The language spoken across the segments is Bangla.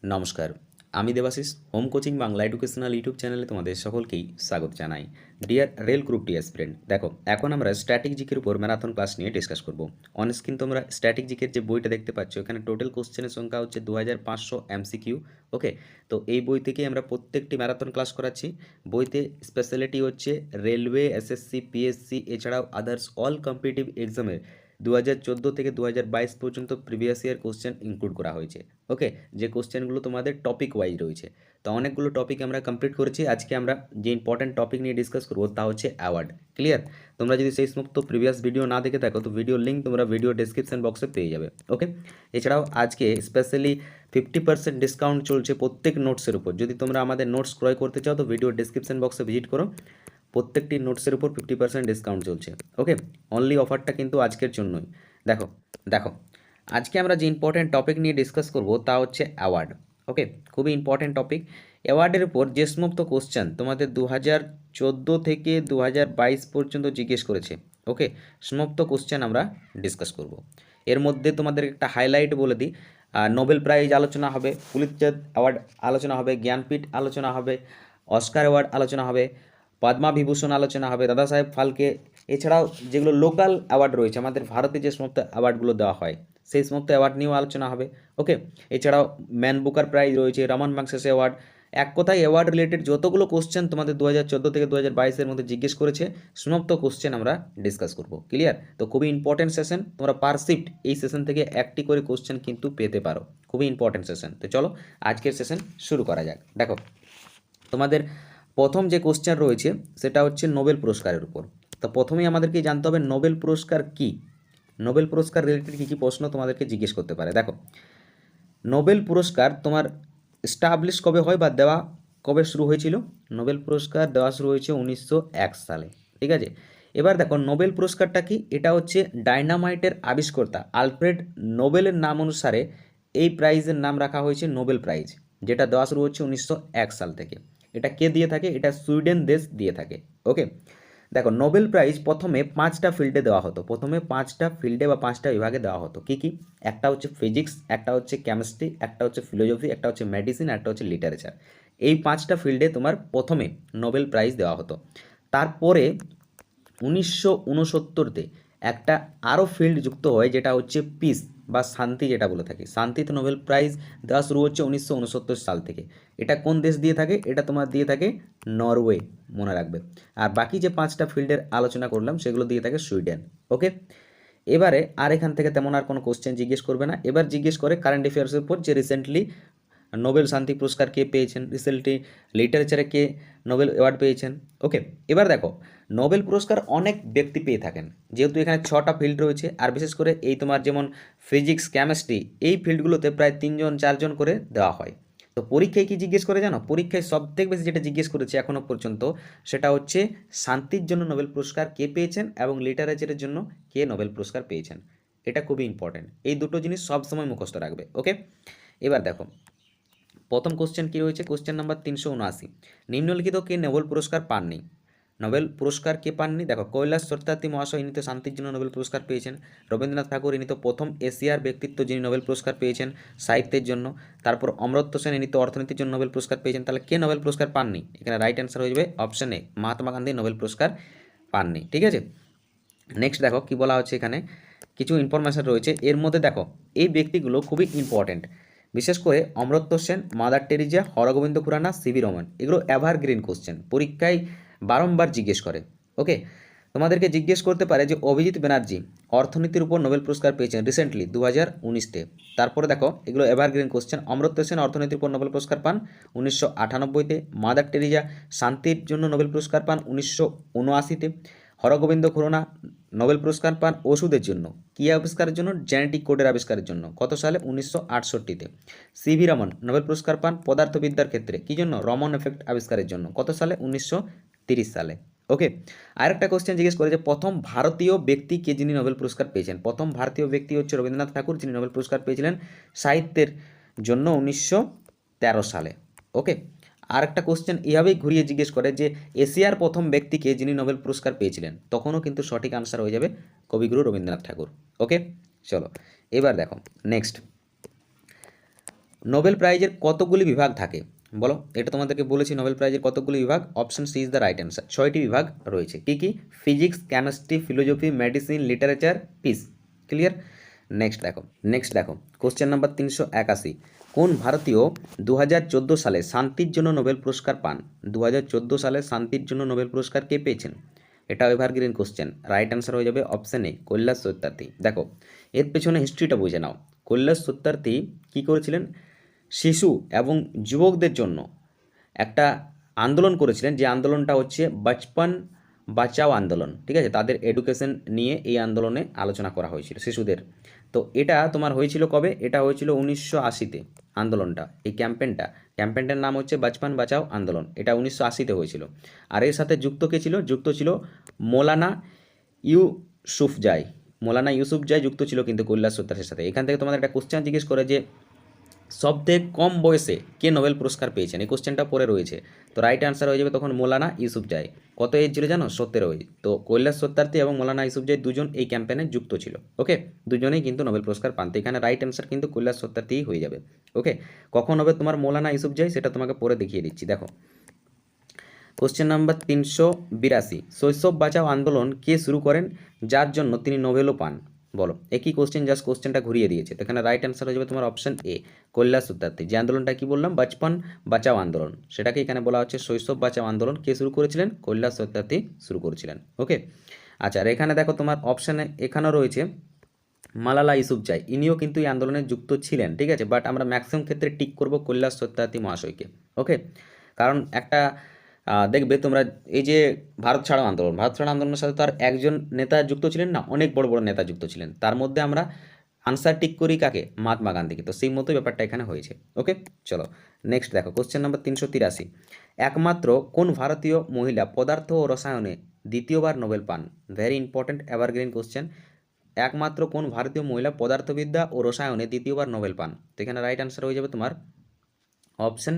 নমস্কার, আমি Debashis home coaching Bangla educational YouTube চ্যানেলে তোমাদের সকলকেই স্বাগত জানাই। Dear rail group D aspirant, দেখো এখন আমরা স্ট্যাটিক জিকের উপর ম্যারাথন ক্লাস নিয়ে ডিসকাস করব। অনস্ক্রিন তোমরা স্ট্যাটিক জিকের যে বইটা দেখতে পাচ্ছ, এখানে টোটাল কোশ্চেনের সংখ্যা হচ্ছে 2500 এমসিকিউ। ওকে, তো এই বই থেকে আমরা প্রত্যেকটি ম্যারাথন ক্লাস করাচ্ছি। বইতে স্পেশালিটি হচ্ছে রেলওয়ে, এসএসসি, পিএসসি এছাড়াও আদার্স অল কম্পিটিটিভ এক্সামের 2014 থেকে 2022 পর্যন্ত প্রিভিয়াস ইয়ার কোশ্চেন ইনক্লুড করা হয়েছে। ওকে, যে কোশ্চেনগুলো তোমাদের টপিক ওয়াইজ রয়েছে, তো অনেকগুলো টপিক আমরা কমপ্লিট করেছি। আজকে আমরা যে ইম্পর্টেন্ট টপিক নিয়ে ডিসকাস করবো তা হচ্ছে অ্যাওয়ার্ড। ক্লিয়ার? তোমরা যদি সেই সমস্ত প্রিভিয়াস ভিডিও না দেখে থাকো তো ভিডিও লিঙ্ক তোমরা ভিডিও ডেসক্রিপশন বক্সে পেয়ে যাবে। ওকে, এছাড়াও আজকে স্পেশালি 50% ডিসকাউন্ট চলছে প্রত্যেক নোটসের উপর। যদি তোমরা আমাদের নোটস ক্রয় করতে চাও তো ভিডিও ডেসক্রিপশন বক্সে ভিজিট করো। প্রত্যেকটি নোটসের উপর 50% ডিসকাউন্ট চলছে। ওকে, অনলি অফারটা কিন্তু আজকের জন্যই। দেখো দেখো আজকে আমরা যে ইম্পর্টেন্ট টপিক নিয়ে ডিসকাস করব তা হচ্ছে অ্যাওয়ার্ড। ওকে, খুবই ইম্পর্টেন্ট টপিক। অ্যাওয়ার্ডের উপর যে সমস্ত কোশ্চেন তোমাদের 2014 থেকে 2022 পর্যন্ত জিজ্ঞেস করেছে, ওকে, সমস্ত কোশ্চেন আমরা ডিসকাস করব। এর মধ্যে তোমাদের একটা হাইলাইট বলে দিই, নোবেল প্রাইজ আলোচনা হবে, পুলিৎজার অ্যাওয়ার্ড আলোচনা হবে, জ্ঞানপীঠ আলোচনা হবে, অস্কার অ্যাওয়ার্ড আলোচনা হবে, পদ্মা বিভূষণ আলোচনা হবে, দাদা সাহেব ফালকে, এছাড়াও যেগুলো লোকাল অ্যাওয়ার্ড রয়েছে আমাদের ভারতে যে সমস্ত অ্যাওয়ার্ডগুলো দেওয়া হয় সেই সমস্ত অ্যাওয়ার্ড নিয়েও আলোচনা হবে। ওকে, এছাড়াও ম্যান বুকার প্রাইজ রয়েছে, রমন ম্যাগসেসে অ্যাওয়ার্ড। এক কথায় অ্যাওয়ার্ড রিলেটেড যতগুলো কোশ্চেন তোমাদের 2014 থেকে 2022 মধ্যে জিজ্ঞেস করেছে সমস্ত কোশ্চেন আমরা ডিসকাস করব। ক্লিয়ার? তো খুবই ইম্পর্টেন্ট সেশন, তোমরা পার শিফট এই সেশন থেকে একটি করে কোশ্চেন কিন্তু পেতে পারো। খুবই ইম্পর্টেন্ট সেশন। তো চলো আজকের সেশন শুরু করা যাক। দেখো তোমাদের প্রথম যে কোশ্চেন রয়েছে সেটা হচ্ছে নোবেল পুরস্কারের উপর। তো প্রথমেই আমাদেরকে জানতে হবে নোবেল পুরস্কার কি। নোবেল পুরস্কার রিলেটেড কী কী প্রশ্ন তোমাদেরকে জিজ্ঞেস করতে পারে। দেখো, নোবেল পুরস্কার তোমার এস্টাবলিশ কবে হয় বা দেওয়া কবে শুরু হয়েছিল? নোবেল পুরস্কার দেওয়া শুরু হয়েছে 1901 সালে। ঠিক আছে, এবার দেখো নোবেল পুরস্কারটা কি। এটা হচ্ছে ডায়নামাইটের আবিষ্কর্তা আলফ্রেড নোবেলের নাম অনুসারে এই প্রাইজের নাম রাখা হয়েছে নোবেল প্রাইজ, যেটা দেওয়া শুরু হচ্ছে 1901 সাল থেকে। এটা কে দিয়ে থাকে? এটা সুইডেন দেশ দিয়ে থাকে। ওকে, দেখো নোবেল প্রাইজ প্রথমে 5টা ফিল্ডে দেওয়া হতো। প্রথমে 5টা ফিল্ডে বা 5টা বিভাগে দেওয়া হতো। কি কি? একটা হচ্ছে ফিজিক্স, একটা হচ্ছে কেমিস্ট্রি, একটা হচ্ছে ফিলোসফি, একটা হচ্ছে মেডিসিন, একটা হচ্ছে লিটারেচার। এই 5টা ফিল্ডে তোমার প্রথমে নোবেল প্রাইজ দেওয়া হতো। তারপরে 1969তে একটা আরও ফিল্ড যুক্ত হয়, যেটা হচ্ছে পিস বা শান্তি, যেটা বলে থাকি। শান্তিতে নোবেল প্রাইজ দেওয়া শুরু হচ্ছে 1969 সাল থেকে। এটা কোন দেশ দিয়ে থাকে? এটা তোমার দিয়ে থাকে নরওয়ে, মনে রাখবে। আর বাকি যে 5টা ফিল্ডের আলোচনা করলাম সেগুলো দিয়ে থাকে সুইডেন। ওকে, এবারে আর এখান থেকে তেমন আর কোনো কোশ্চেন জিজ্ঞেস করবে না। এবার জিজ্ঞেস করে কারেন্ট অ্যাফেয়ার্সের উপর, যে রিসেন্টলি নোবেল শান্তি পুরস্কার কে পেয়েছেন, রিসেন্টলি লিটারেচারে কে নোবেল অ্যাওয়ার্ড পেয়েছেন। ওকে, এবার দেখো নোবেল পুরস্কার অনেক ব্যক্তি পেয়ে থাকেন, যেহেতু এখানে 6টা ফিল্ড রয়েছে। আর বিশেষ করে এই তোমার যেমন ফিজিক্স, কেমিস্ট্রি, এই ফিল্ডগুলোতে প্রায় 3জন 4জন করে দেওয়া হয়। তো পরীক্ষায় কি জিজ্ঞেস করে জানো? পরীক্ষায় সবথেকে বেশি যেটা জিজ্ঞেস করেছে এখনও পর্যন্ত সেটা হচ্ছে শান্তির জন্য নোবেল পুরস্কার কে পেয়েছেন এবং লিটারেচারের জন্য কে নোবেল পুরস্কার পেয়েছেন। এটা খুবই ইম্পর্টেন্ট, এই দুটো জিনিস সবসময় মুখস্থ রাখবে। ওকে, এবার দেখো প্রথম কোশ্চেন কী রয়েছে, কোশ্চেন নাম্বার 379। নিম্নলিখিত কে নোবেল পুরস্কার পাননি? নোবেল পুরস্কার কে পাননি? দেখো, কৈলাস সত্যার্থী মহাশয় ইনি তো শান্তির জন্য নোবেল পুরস্কার পেয়েছেন। রবীন্দ্রনাথ ঠাকুর ইনি তো প্রথম এশিয়ার ব্যক্তিত্ব যিনি নোবেল পুরস্কার পেয়েছেন সাহিত্যের জন্য। তারপর অমর্ত্য সেন ইনি তো অর্থনীতির জন্য নোবেল পুরস্কার পেয়েছেন। তাহলে কে নোবেল পুরস্কার পাননি? এখানে রাইট অ্যান্সার হয়ে যাবে অপশন এ, মহাত্মা গান্ধী নোবেল পুরস্কার পাননি। ঠিক আছে, নেক্সট দেখো কি বলা হচ্ছে, এখানে কিছু ইনফরমেশন রয়েছে। এর মধ্যে দেখো এই ব্যক্তিগুলো খুবই ইম্পর্টেন্ট, বিশেষ করে Amartya Sen, mother Teresa, Hargobind Khorana, CV Raman. এগুলো এভারগ্রিন কোশ্চেন, পরীক্ষায় বারংবার জিজ্ঞেস করে। ওকে, তোমাদেরকে জিজ্ঞেস করতে পারে যে অভিজিৎ ব্যানার্জি অর্থনীতির উপর নোবেল পুরস্কার পেয়েছেন রিসেন্টলি 2019-তে। তারপরে দেখো এগুলো এভারগ্রিন কোশ্চেন। অমর্ত্য সেন অর্থনীতির উপর নোবেল পুরস্কার পান 1998-তে। মাদার টেরিজা শান্তির জন্য নোবেল পুরস্কার পান 1979-তে। হরগোবিন্দ খুরানা নোবেল পুরস্কার পান ওষুধের জন্য। কী আবিষ্কারের জন্য? জেনেটিক কোডের আবিষ্কারের জন্য। কত সালে? 1968-তে। সিভি রমন নোবেল পুরস্কার পান পদার্থবিদ্যার ক্ষেত্রে। কী জন্য? রমন এফেক্ট আবিষ্কারের জন্য। কত সালে? 1930 সালে। ওকে, আরেকটা কোশ্চেন জিজ্ঞেস করে যে প্রথম ভারতীয় ব্যক্তি কে যিনি নোবেল পুরস্কার পেয়েছেন। প্রথম ভারতীয় ব্যক্তি হচ্ছে রবীন্দ্রনাথ ঠাকুর, যিনি নোবেল পুরস্কার পেয়েছিলেন সাহিত্যের জন্য 1913 সালে। ওকে, আর একটা কোশ্চেন এভাবেই ঘুরিয়ে জিজ্ঞেস করে যে এশিয়ার প্রথম ব্যক্তিকে যিনি নোবেল পুরস্কার পেয়েছিলেন, তখনও কিন্তু সঠিক আনসার হয়ে যাবে কবিগুরু রবীন্দ্রনাথ ঠাকুর। ওকে, চলো এবার দেখো নেক্সট, নোবেল প্রাইজের কতগুলি বিভাগ থাকে বলো, এটা তোমাদেরকে বলেছি নোবেল প্রাইজের কতগুলি বিভাগ। Option C is the right answer. 6টি বিভাগ রয়েছে। কি কি? Physics, chemistry, philosophy, medicine, literature, peace. Clear? Next দেখো কোশ্চেন নাম্বার 381। কোন ভারতীয় 2014 সালে শান্তির জন্য নোবেল পুরস্কার পান? 2014 সালে শান্তির জন্য নোবেল পুরস্কার কে পেয়েছেন? এটা এভারগ্রিন কোশ্চেন। রাইট অ্যান্সার হয়ে যাবে অপশন এ, কৈলাস সত্যার্থী। দেখো এর পেছনে হিস্ট্রিটা বুঝে নাও। কৈলাস সত্যার্থী কী করেছিলেন? শিশু এবং যুবকদের জন্য একটা আন্দোলন করেছিলেন, যে আন্দোলনটা হচ্ছে বাচপন বাঁচাও আন্দোলন। ঠিক আছে, তাদের এডুকেশন নিয়ে এই আন্দোলনে আলোচনা করা হয়েছিল শিশুদের। তো এটা তোমার হয়েছিল কবে? এটা হয়েছিল 1980-তে আন্দোলনটা। এই ক্যাম্পেনটার নাম হচ্ছে বাচপন বাঁচাও আন্দোলন। এটা 1980-তে হয়েছিল। আর এর সাথে যুক্ত কে ছিল? যুক্ত ছিল মৌলানা ইউসুফজাই। মৌলানা ইউসুফজাই যুক্ত ছিল কিন্তু কৈলাস সত্যার্থীর সাথে। এখান থেকে তোমাদের একটা কোশ্চেন জিজ্ঞেস করে যে সবথেকে কম বয়সে কে নোবেল পুরস্কার পেয়েছেন, এই কোশ্চেনটা পরে রয়েছে। তো রাইট অ্যান্সার হয়ে যাবে তখন মৌলানা ইউসুফজাই। কত এজ ছিল জানো? 17 এজ। তো কৈলাস সত্যার্থী এবং মৌলানা ইউসুফজাই দুজন এই ক্যাম্পেনে যুক্ত ছিল। ওকে, দুজনেই কিন্তু নোবেল পুরস্কার পান। তো এখানে রাইট অ্যান্সার কিন্তু কৈলাস সত্যার্থীই হয়ে যাবে। ওকে, কখন হবে তোমার মৌলানা ইউসুফজাই সেটা তোমাকে পরে দেখিয়ে দিচ্ছি। দেখো কোশ্চেন নাম্বার 382। শৈশব বাঁচাও আন্দোলন কে শুরু করেন, যার জন্য তিনি নোবেলও পান? বলো, একই কোশ্চেন, জাস্ট কোশ্চেনটা ঘুরিয়ে দিয়েছে। তো এখানে রাইট অ্যান্সার হয়ে যাবে তোমার অপশন এ, কৈলাস সত্যার্থী। যে আন্দোলনটা কি বললাম, বাচপন বাঁচাও আন্দোলন, সেটাকে এখানে বলা হচ্ছে শৈশব বাঁচাও আন্দোলন। কে শুরু করেছিলেন? কৈলাস সত্যার্থী শুরু করেছিলেন। ওকে, আচ্ছা, আর এখানে দেখো তোমার অপশানে এখানেও রয়েছে মালালা ইউসুফজাই। ইনিও কিন্তু এই আন্দোলনে যুক্ত ছিলেন। ঠিক আছে, বাট আমরা ম্যাক্সিমাম ক্ষেত্রে টিক করব কৈলাস সত্যার্থী মহাশয়কে। ওকে, কারণ একটা দেখবে তোমরা, এই যে ভারত ছাড়ো আন্দোলনের সাথে তো আর একজন নেতা যুক্ত ছিলেন না, অনেক বড় বড় নেতা যুক্ত ছিলেন। তার মধ্যে আমরা আনসার টিক করি কাকে? মহাত্মা গান্ধীকে। তো সেই মতোই ব্যাপারটা এখানে হয়েছে। ওকে, চলো নেক্সট দেখো কোশ্চেন নাম্বার 383। একমাত্র কোন ভারতীয় মহিলা পদার্থ ও রসায়নে দ্বিতীয়বার নোবেল পান? Very important evergreen question. একমাত্র কোন ভারতীয় মহিলা পদার্থবিদ্যা ও রসায়নে দ্বিতীয়বার নোবেল পান? তো এখানে রাইট অ্যান্সার হয়ে যাবে তোমার অপশন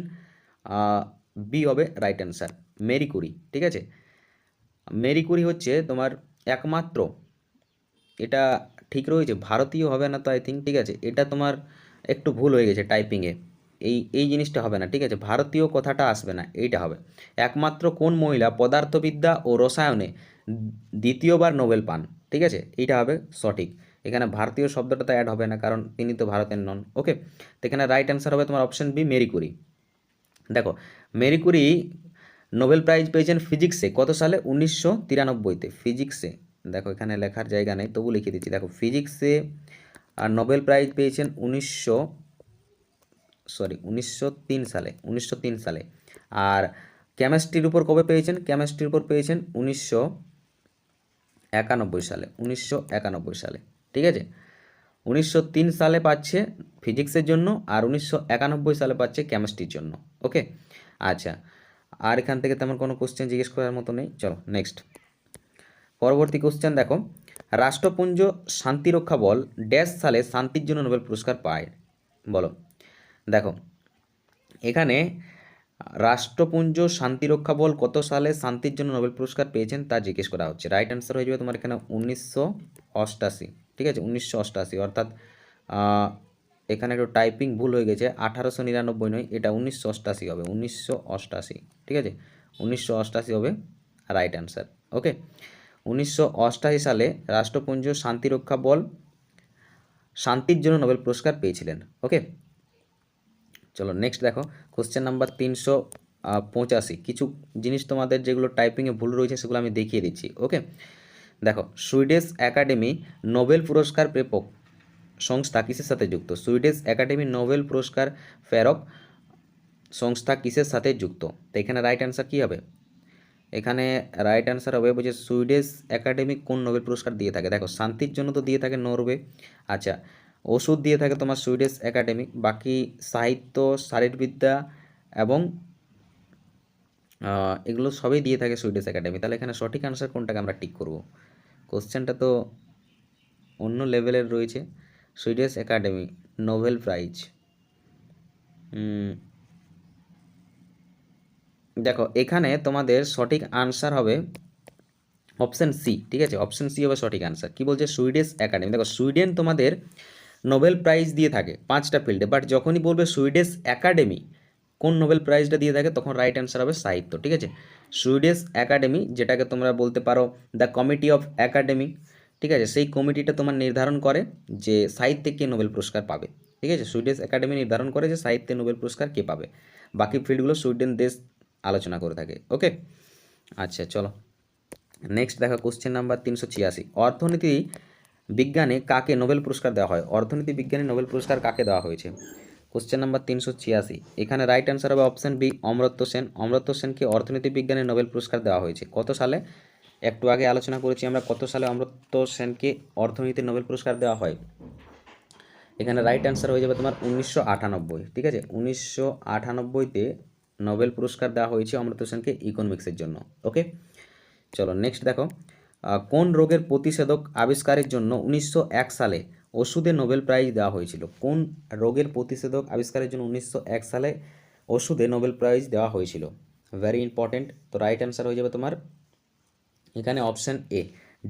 বি হবে রাইট অ্যান্সার, মেরি কুরি। ঠিক আছে, মেরি কুরি হচ্ছে তোমার একমাত্র, এটা ঠিক রয়েছে, ভারতীয় হবে না তো আই থিঙ্ক। ঠিক আছে, এটা তোমার একটু ভুল হয়ে গেছে টাইপিংয়ে, এই জিনিসটা হবে না। ঠিক আছে, ভারতীয় কথাটা আসবে না, এইটা হবে। একমাত্র কোন মহিলা পদার্থবিদ্যা ও রসায়নে দ্বিতীয়বার নোবেল পান? ঠিক আছে, এইটা হবে সঠিক। এখানে ভারতীয় শব্দটা তো অ্যাড হবে না, কারণ তিনি তো ভারতের নন। ওকে, তো এখানে রাইট অ্যান্সার হবে তোমার অপশন বি, মেরি কুরি। দেখো মেরি কুরি নোবেল প্রাইজ পেয়েছেন ফিজিক্সে কত সালে? 1993-তে। ফিজিক্সে, দেখো এখানে লেখার জায়গা নেই তবু লিখে দিচ্ছি। দেখো ফিজিক্সে আর নোবেল প্রাইজ পেয়েছেন 1903 সালে। আর কেমিস্ট্রির উপর কবে পেয়েছেন? কেমিস্ট্রির উপর পেয়েছেন 1991 সালে। ঠিক আছে, 1903 সালে পাচ্ছে ফিজিক্সের জন্য, আর 1991 সালে পাচ্ছে কেমিস্ট্রির জন্য। ওকে, আচ্ছা, আর এখান থেকে তেমন কোনো কোশ্চেন জিজ্ঞেস করার মতো নেই। চলো নেক্সট, পরবর্তী কোশ্চেন দেখো, রাষ্ট্রপুঞ্জ শান্তিরক্ষা বল ড্যাশ সালে শান্তির জন্য নোবেল পুরস্কার পায়? বলো, দেখো এখানে রাষ্ট্রপুঞ্জ শান্তিরক্ষা বল কত সালে শান্তির জন্য নোবেল পুরস্কার পেয়েছেন তা জিজ্ঞেস করা হচ্ছে। রাইট অ্যান্সার হয়ে যাবে তোমার এখানে 1988। ঠিক আছে, 1988, অর্থাৎ এখানে একটু টাইপিং ভুল হয়ে গেছে, 1899 নয়, এটা 1988 হবে, 1988। ঠিক আছে, 1988 হবে রাইট অ্যান্সার। ওকে, 1988 সালে রাষ্ট্রপুঞ্জ শান্তিরক্ষা বল শান্তির জন্য নোবেল পুরস্কার পেয়েছিলেন। ওকে, চলো নেক্সট দেখো কোশ্চেন নাম্বার 385। কিছু জিনিস তোমাদের যেগুলো টাইপিংয়ে ভুল রয়েছে সেগুলো আমি দেখিয়ে দিচ্ছি। ওকে, দেখো সুইডিশ একাডেমি নোবেল পুরস্কার প্রেরক সংস্থা কিসের সাথে যুক্ত? সুইডিশ একাডেমি নোবেল পুরস্কার প্রেরক সংস্থা কিসের সাথে যুক্ত? তো এখানে রাইট অ্যান্সার কী হবে? এখানে রাইট অ্যান্সার হবে বলছে সুইডিশ একাডেমি কোন নোবেল পুরস্কার দিয়ে থাকে। দেখো শান্তির জন্য তো দিয়ে থাকে নরওয়ে, আচ্ছা, ওষুধ দিয়ে থাকে তোমার সুইডিশ একাডেমি, বাকি সাহিত্য, শারীরবিদ্যা এবং এগুলো সবই দিয়ে থাকে সুইডিশ একাডেমি। তাহলে এখানে সঠিক আনসার কোনটাকে আমরা টিক করব? কোশ্চেনটা তো অন্য লেভেলের রয়েছে। সুইডিশ একাডেমি নোবেল প্রাইজ, দেখো এখানে তোমাদের সঠিক আনসার হবে অপশান সি। ঠিক আছে, অপশান সি হবে সঠিক আনসার। কি বলছে? Swedish academy. দেখো সুইডেন তোমাদের নোবেল প্রাইজ দিয়ে থাকে 5টা ফিল্ডে, বাট যখনই বলবে সুইডিশ একাডেমি কোন নোবেল প্রাইজটা দিয়ে থাকে তখন রাইট অ্যান্সার হবে সাহিত্য। ঠিক আছে, সুইডিশ একাডেমি, যেটাকে তোমরা বলতে পারো দ্য কমিটি অফ একাডেমি, ঠিক আছে, সেই কমিটিটা তোমার নির্ধারণ করে যে সাহিত্যে কে নোবেল পুরস্কার পাবে। ঠিক আছে, সুইডিশ একাডেমি নির্ধারণ করে যে সাহিত্যে নোবেল পুরস্কার কে পাবে, বাকি ফিল্ডগুলো সুইডেন দেশ আলোচনা করে থাকে। ওকে, আচ্ছা চলো নেক্সট দেখো কোশ্চেন নাম্বার 386, অর্থনীতি বিজ্ঞানে কাকে নোবেল পুরস্কার দেওয়া হয়? অর্থনীতি বিজ্ঞানে নোবেল পুরস্কার কাকে দেওয়া হয়েছে? কোশ্চেন নাম্বার 386, এখানে রাইট অ্যান্সার হবে অপশন বি অমর্ত্য সেন। অমর্ত্য সেনকে অর্থনীতি বিজ্ঞানে নোবেল পুরস্কার দেওয়া হয়েছে কত সালে? একটু আগে আলোচনা করেছি আমরা কত সালে অমর্ত্য সেনকে অর্থনীতিতে নোবেল পুরস্কার দেওয়া হয়। এখানে রাইট অ্যান্সার হয়ে যাবে তোমার 1998। ঠিক আছে, 1998তে নোবেল পুরস্কার দেওয়া হয়েছে অমর্ত্য সেনকে ইকোনমিক্সের জন্য। ওকে, চলো নেক্সট দেখো, কোন রোগের প্রতিষেধক আবিষ্কারের জন্য 1901 সালে ওষুধে নোবেল প্রাইজ দেওয়া হয়েছিল? কোন রোগের প্রতিষেধক আবিষ্কারের জন্য 1901 সালে ওষুধে নোবেল প্রাইজ দেওয়া হয়েছিল? Very important. তো রাইট অ্যান্সার হয়ে যাবে তোমার এখানে অপশান এ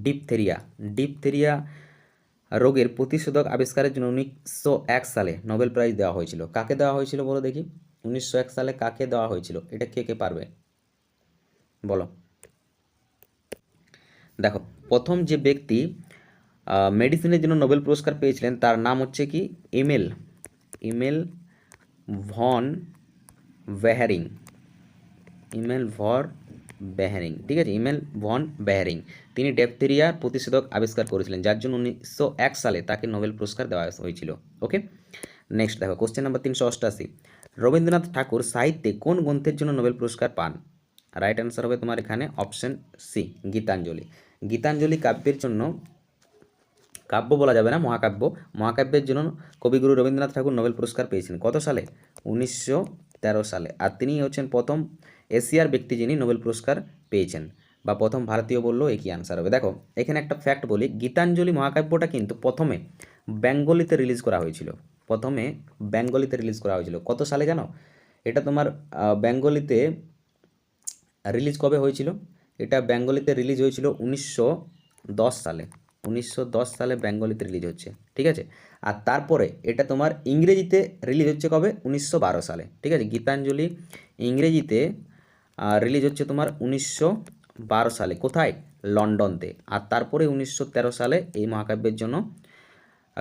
ডিপথেরিয়া। ডিপথেরিয়া রোগের প্রতিষেধক আবিষ্কারের জন্য 1901 সালে নোবেল প্রাইজ দেওয়া হয়েছিল। কাকে দেওয়া হয়েছিল বলো দেখি, 1901 সালে কাকে দেওয়া হয়েছিল? এটা কে কে পারবে বলো। দেখো, প্রথম যে ব্যক্তি মেডিসিনের জন্য নোবেল পুরস্কার পেয়েছিলেন তার নাম হচ্ছে কি ইমেল ভন বেহারিং। ইমেল ভর বেহারিং, ঠিক আছে, ইমেল ভন বেহারিং। তিনি ডিপথেরিয়ার প্রতিষেধক আবিষ্কার করেছিলেন, যার জন্য 1901 সালে তাকে নোবেল পুরস্কার দেওয়া হয়েছিল। ওকে, নেক্সট দেখো কোশ্চেন নাম্বার 388, রবীন্দ্রনাথ ঠাকুর সাহিত্যে কোন গ্রন্থের জন্য নোবেল পুরস্কার পান? রাইট অ্যান্সার হবে তোমার এখানে অপশন সি গীতাঞ্জলি। গীতাঞ্জলি কাব্যের জন্য, কাব্য বলা যাবে না, মহাকাব্যের জন্য কবিগুরু রবীন্দ্রনাথ ঠাকুর নোবেল পুরস্কার পেয়েছেন কত সালে? 1913 সালে। আর তিনি হচ্ছেন প্রথম এশিয়ার ব্যক্তি যিনি নোবেল পুরস্কার পেয়েছেন, বা প্রথম ভারতীয় বললেও একই আনসার হবে। দেখো এখানে একটা ফ্যাক্ট বলি, গীতাঞ্জলি মহাকাব্যটা কিন্তু প্রথমে বেঙ্গলিতে রিলিজ করা হয়েছিল। কত সালে জানো? এটা তোমার বেঙ্গলিতে রিলিজ কবে হয়েছিল? এটা বেঙ্গলিতে রিলিজ হয়েছিল 1910 সালে। 1910 সালে বেঙ্গলিতে রিলিজ হচ্ছে, ঠিক আছে। আর তারপরে এটা তোমার ইংরেজিতে রিলিজ হচ্ছে কবে? 1912 সালে, ঠিক আছে। গীতাঞ্জলি ইংরেজিতে রিলিজ হচ্ছে তোমার 1912 সালে। কোথায়? লন্ডনতে। আর তারপরে 1913 সালে এই মহাকাব্যের জন্য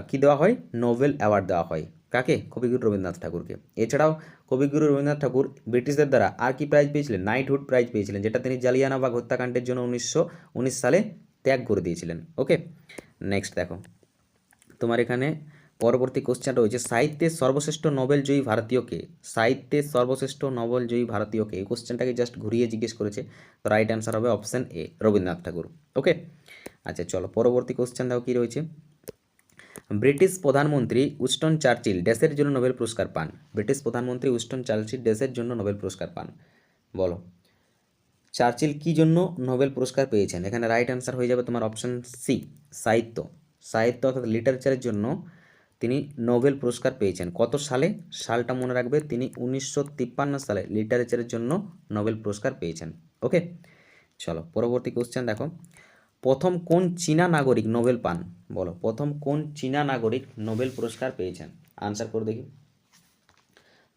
কী দেওয়া হয়? নোবেল অ্যাওয়ার্ড দেওয়া হয়। কাকে? কবিগুরু রবীন্দ্রনাথ ঠাকুরকে। এছাড়াও কবিগুরু রবীন্দ্রনাথ ঠাকুর ব্রিটিশদের দ্বারা আর কি প্রাইজ পেয়েছিলেন? নাইটহুড প্রাইজ পেয়েছিলেন, যেটা তিনি জালিয়ানওয়ালাবাগ হত্যাকাণ্ডের জন্য 1919 সালে ত্যাগ করে দিয়েছিলেন। ওকে, নেক্সট দেখো তোমার এখানে পরবর্তী কোশ্চেন রয়েছে, সাহিত্যের সর্বশ্রেষ্ঠ নোবেলজয়ী ভারতীয়কে? সাহিত্যের সর্বশ্রেষ্ঠ নোবেলজয়ী ভারতীয়কে, এই কোশ্চেনটাকে জাস্ট ঘুরিয়ে জিজ্ঞেস করেছে। তো রাইট অ্যান্সার হবে অপশান এ রবীন্দ্রনাথ ঠাকুর। ওকে, আচ্ছা চলো পরবর্তী কোশ্চেন দেখো কী রয়েছে। ব্রিটিশ প্রধানমন্ত্রী উইনস্টন চার্চিল দেশের জন্য নোবেল পুরস্কার পান? ব্রিটিশ প্রধানমন্ত্রী উইনস্টন চার্চিল দেশের জন্য নোবেল পুরস্কার পান, বলো। চার্চিল কি জন্য নোবেল পুরস্কার পেয়েছেন? এখানে রাইট অ্যান্সার হয়ে যাবে তোমার অপশন সি সাহিত্য। অর্থাৎ লিটারেচারের জন্য তিনি নোবেল পুরস্কার পেয়েছেন। কত সালে? সালটা মনে রাখবে, তিনি 1953 সালে লিটারেচারের জন্য নোবেল পুরস্কার পেয়েছেন। ওকে, চলো পরবর্তী কোশ্চেন দেখো, প্রথম কোন চীনা নাগরিক নোবেল পান? বলো, প্রথম কোন চীনা নাগরিক নোবেল পুরস্কার পেয়েছেন? আনসার করে দেখি,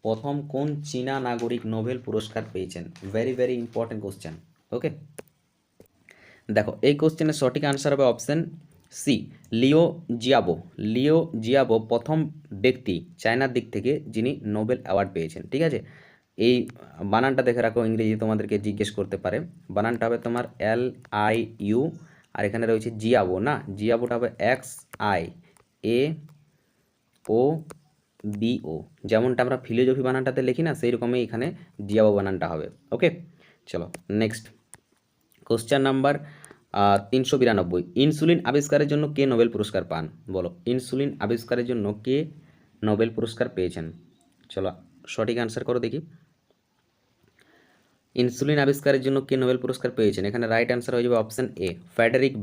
প্রথম কোন চীনা নাগরিক নোবেল পুরস্কার পেয়েছেন? Very very important question. Okay, দেখো এই কোশ্চেনের সঠিক আনসার হবে অপশন সি লিও জিয়াবো প্রথম ব্যক্তি চায়নার দিক থেকে যিনি নোবেল অ্যাওয়ার্ড পেয়েছেন, ঠিক আছে। এই বানানটা দেখে রাখো, ইংরেজি তোমাদেরকে জিজ্ঞেস করতে পারে। বানানটা হবে তোমার LIU, আর এখানে রয়েছে জিয়াবো, না জিয়াবোটা হবে XIAOBO, যেমনটা আমরা ফিলোজফি বানানটাতে লিখি না, সেই রকমই এখানে জিয়াবো বানানটা হবে। ওকে, চলো নেক্সট কোশ্চেন নাম্বার 392, ইনসুলিন আবিষ্কারের জন্য কে নোবেল পুরস্কার পান? বলো, ইনসুলিন আবিষ্কারের জন্য কে নোবেল পুরস্কার পেয়েছেন? চলো সঠিক আনসার করো দেখি, ইনসুলিন আবিষ্কারের জন্য কে নোবেল পুরস্কার পেয়েছেন? এখানে রাইট অ্যান্সার হয়ে যাবে option A Frederick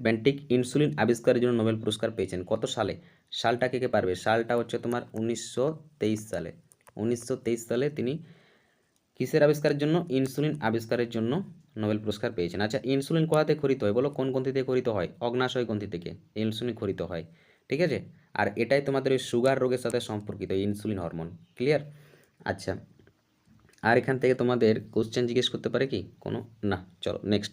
Banting insulin আবিষ্কারের জন্য নোবেল পুরস্কার পেয়েছেন। কত সালে? সালটা কে কে পারবে? সালটা হচ্ছে তোমার 1923 সালে। 1923 সালে তিনি কিসের আবিষ্কারের জন্য? ইনসুলিন আবিষ্কারের জন্য নোবেল পুরস্কার পেয়েছেন। আচ্ছা, ইনসুলিন কোথা থেকে খরিত হয় বলো, কোন গ্রন্থি থেকে খরিত হয়? অগ্নাশয় গ্রন্থি থেকে ইনসুলিন খরিত হয়, ঠিক আছে। আর এটাই তোমাদের ওই সুগার রোগের সাথে সম্পর্কিত, ইনসুলিন হরমোন। ক্লিয়ার? আচ্ছা, আর এখান থেকে তোমাদের কোশ্চেন জিজ্ঞেস করতে পারে কি কোনো? না। চলো নেক্সট,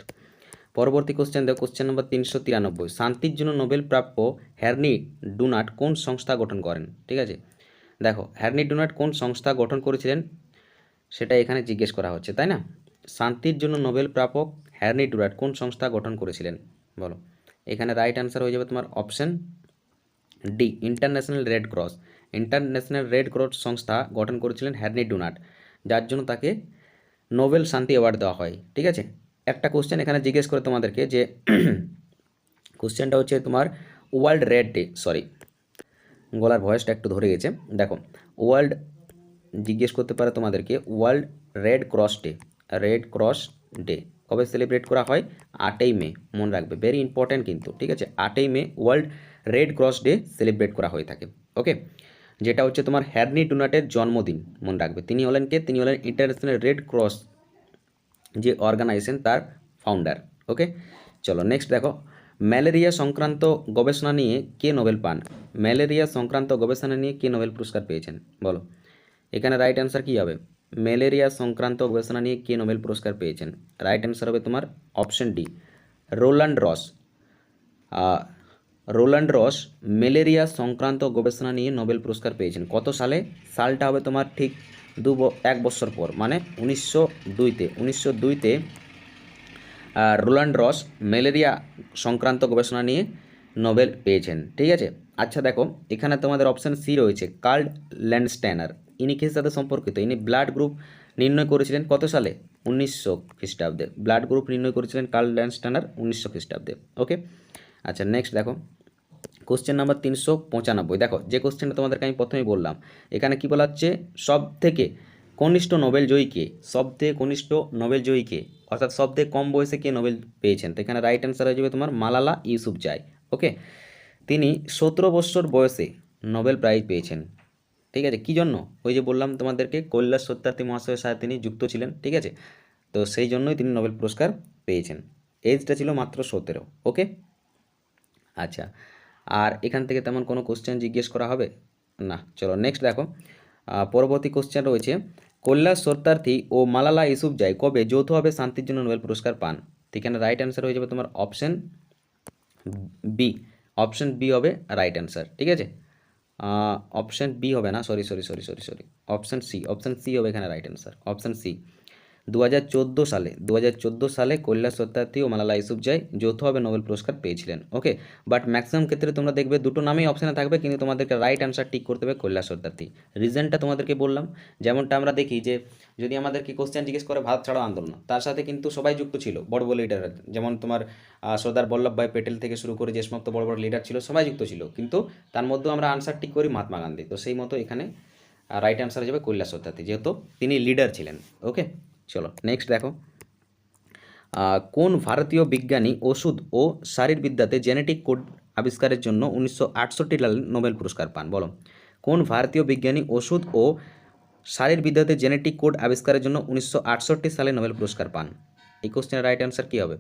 পরবর্তী কোশ্চেন দেখো, কোশ্চেন নম্বর 393, শান্তির জন্য নোবেল প্রাপ্য হ্যারনি ডুনাট কোন সংস্থা গঠন করেন? ঠিক আছে, দেখো হ্যারনি ডুনাট কোন সংস্থা গঠন করেছিলেন সেটা এখানে জিজ্ঞেস করা হচ্ছে, তাই না? শান্তির জন্য নোবেল প্রাপক হ্যারনি ডুনাট কোন সংস্থা গঠন করেছিলেন বলো? এখানে রাইট অ্যান্সার হয়ে যাবে তোমার option D, international red cross. International red cross সংস্থা গঠন করেছিলেন হ্যারনি ডুনাট, যার জন্য তাকে নোবেল শান্তি অ্যাওয়ার্ড দেওয়া হয়। ঠিক আছে, একটা কোশ্চেন এখানে জিজ্ঞেস করে তোমাদেরকে যে কোশ্চেনটা হচ্ছে তোমার ওয়ার্ল্ড রেড ডে, সরি গলার ভয়েসটা একটু ধরে গেছে, দেখো ওয়ার্ল্ড জিজ্ঞেস করতে পারে তোমাদেরকে world red cross day, red cross day কবে সেলিব্রেট করা হয়? 8ই মে, মনে রাখবে, ভেরি ইম্পর্ট্যান্ট কিন্তু। ঠিক আছে, 8ই May world red cross day celebrate করা হয়ে থাকে। ওকে, যেটা হচ্ছে তোমার হ্যারনি ডুনাটের জন্মদিন, মনে রাখবে। তিনি হলেন কে? তিনি হলেন ইন্টারন্যাশনাল রেড ক্রস যে অর্গানাইজেশন তার ফাউন্ডার। ওকে, চলো নেক্সট দেখো, ম্যালেরিয়া সংক্রান্ত গবেষণা নিয়ে কে নোবেল পান? ম্যালেরিয়া সংক্রান্ত গবেষণা নিয়ে কে নোবেল পুরস্কার পেয়েছেন বলো? এখানে রাইট অ্যান্সার কী হবে? ম্যালেরিয়া সংক্রান্ত গবেষণা নিয়ে কে নোবেল পুরস্কার পেয়েছেন? রাইট অ্যান্সার হবে তোমার অপশন ডি, রোল্যান্ড রস। রোল্যান্ড রস ম্যালেরিয়া সংক্রান্ত গবেষণা নিয়ে নোবেল পুরস্কার পেয়েছেন। কত সালে? সালটা হবে তোমার ঠিক 1 বছর পর, মানে 1902তে রোল্যান্ড রস ম্যালেরিয়া সংক্রান্ত গবেষণা নিয়ে নোবেল পেয়েছেন। ঠিক আছে, আচ্ছা দেখো এখানে তোমাদের অপশান সি রয়েছে, কার্ল ল্যান্ডস্ট্যানার। ইনি কিসের সাথে সম্পর্কিত? ইনি ব্লাড গ্রুপ নির্ণয় করেছিলেন কত সালে? 1900 খ্রিস্টাব্দে। ব্লাড গ্রুপ নির্ণয় করেছিলেন কার্ল ল্যান্ডস্ট্যানার 1900 খ্রিস্টাব্দে। ওকে, আচ্ছা নেক্সট দেখো, কোশ্চেন নাম্বার 395, দেখো যে কোশ্চেনটা তোমাদেরকে আমি প্রথমেই বললাম, এখানে কি বলা হচ্ছে? সব থেকে কনিষ্ঠ নোবেল জয়ীকে, সব থেকে কনিষ্ঠ নোবেল জয়ীকে, অর্থাৎ সব থেকে কম বয়সে কে নোবেল পেয়েছেন? তো এখানে রাইট অ্যান্সার হয়ে যাবে তোমার মালালা ইউসুফজাই। ওকে, তিনি 17 বছর বয়সে নোবেল প্রাইজ পেয়েছেন। ঠিক আছে, কী জন্য? ওই যে বললাম তোমাদেরকে, কৈলাস সত্যার্থী মহাশয়ের সাথে তিনি যুক্ত ছিলেন। ঠিক আছে, তো সেই জন্যই তিনি নোবেল পুরস্কার পেয়েছেন। এজটা ছিল মাত্র 17। ওকে, আচ্ছা, আর এখান থেকে তেমন কোনো কোশ্চেন জিজ্ঞেস করা হবে না। চলো নেক্সট দেখো, পরবর্তী কোশ্চেন রয়েছে, কৈলাস সত্যার্থী ও মালালা ইউসুফজাই কবে যৌথভাবে শান্তির জন্য নোবেল পুরস্কার পান? এখানে রাইট অ্যান্সার হয়ে যাবে তোমার অপশন বি, অপশন বি হবে রাইট অ্যান্সার। ঠিক আছে, অপশন বি হবে না, sorry, option C, option C হবে এখানে রাইট অ্যান্সার, অপশন সি। 2014 সালে কৈলাস সত্যার্থী ও মালালা ইউসুফজাই যৌথভাবে নোবেল পুরস্কার পেয়েছিলেন। ওকে, বাট ম্যাক্সিমাম ক্ষেত্রে তোমরা দেখবে দুটো নামেই অপশানে থাকবে, কিন্তু তোমাদেরকে রাইট অ্যান্সার টিক করতে হবে কৈলাস সত্যার্থী। রিজনটা তোমাদেরকে বললাম, যেমনটা আমরা দেখি যে যদি আমাদেরকে কোশ্চেন জিজ্ঞেস করে ভারত ছাড়ো আন্দোলন, তার সাথে কিন্তু সবাই যুক্ত ছিল, বড় বড় লিডার, যেমন তোমার সর্দার বল্লভভাই প্যাটেল থেকে শুরু করে যে সমস্ত বড় বড় লিডার ছিল সবাই যুক্ত ছিল, কিন্তু তার মধ্যেও আমরা আনসার টিক করি মহাত্মা গান্ধী। তো সেই মতো এখানে রাইট অ্যান্সার হয়ে যাবে কৈলাস সত্যার্থী, যেহেতু তিনি লিডার ছিলেন। ওকে, চলো নেক্সট দেখো, কোন ভারতীয় বিজ্ঞানী ওষুধ ও শারীরবিদ্যাতে জেনেটিক কোড আবিষ্কারের জন্য 1968 সালে নোবেল পুরস্কার পান? বলো, কোন ভারতীয় বিজ্ঞানী ওষুধ ও শারীরবিদ্যাতে জেনেটিক কোড আবিষ্কারের জন্য 1968 সালে নোবেল পুরস্কার পান? এই কোশ্চেনের রাইট অ্যান্সার কী হবে?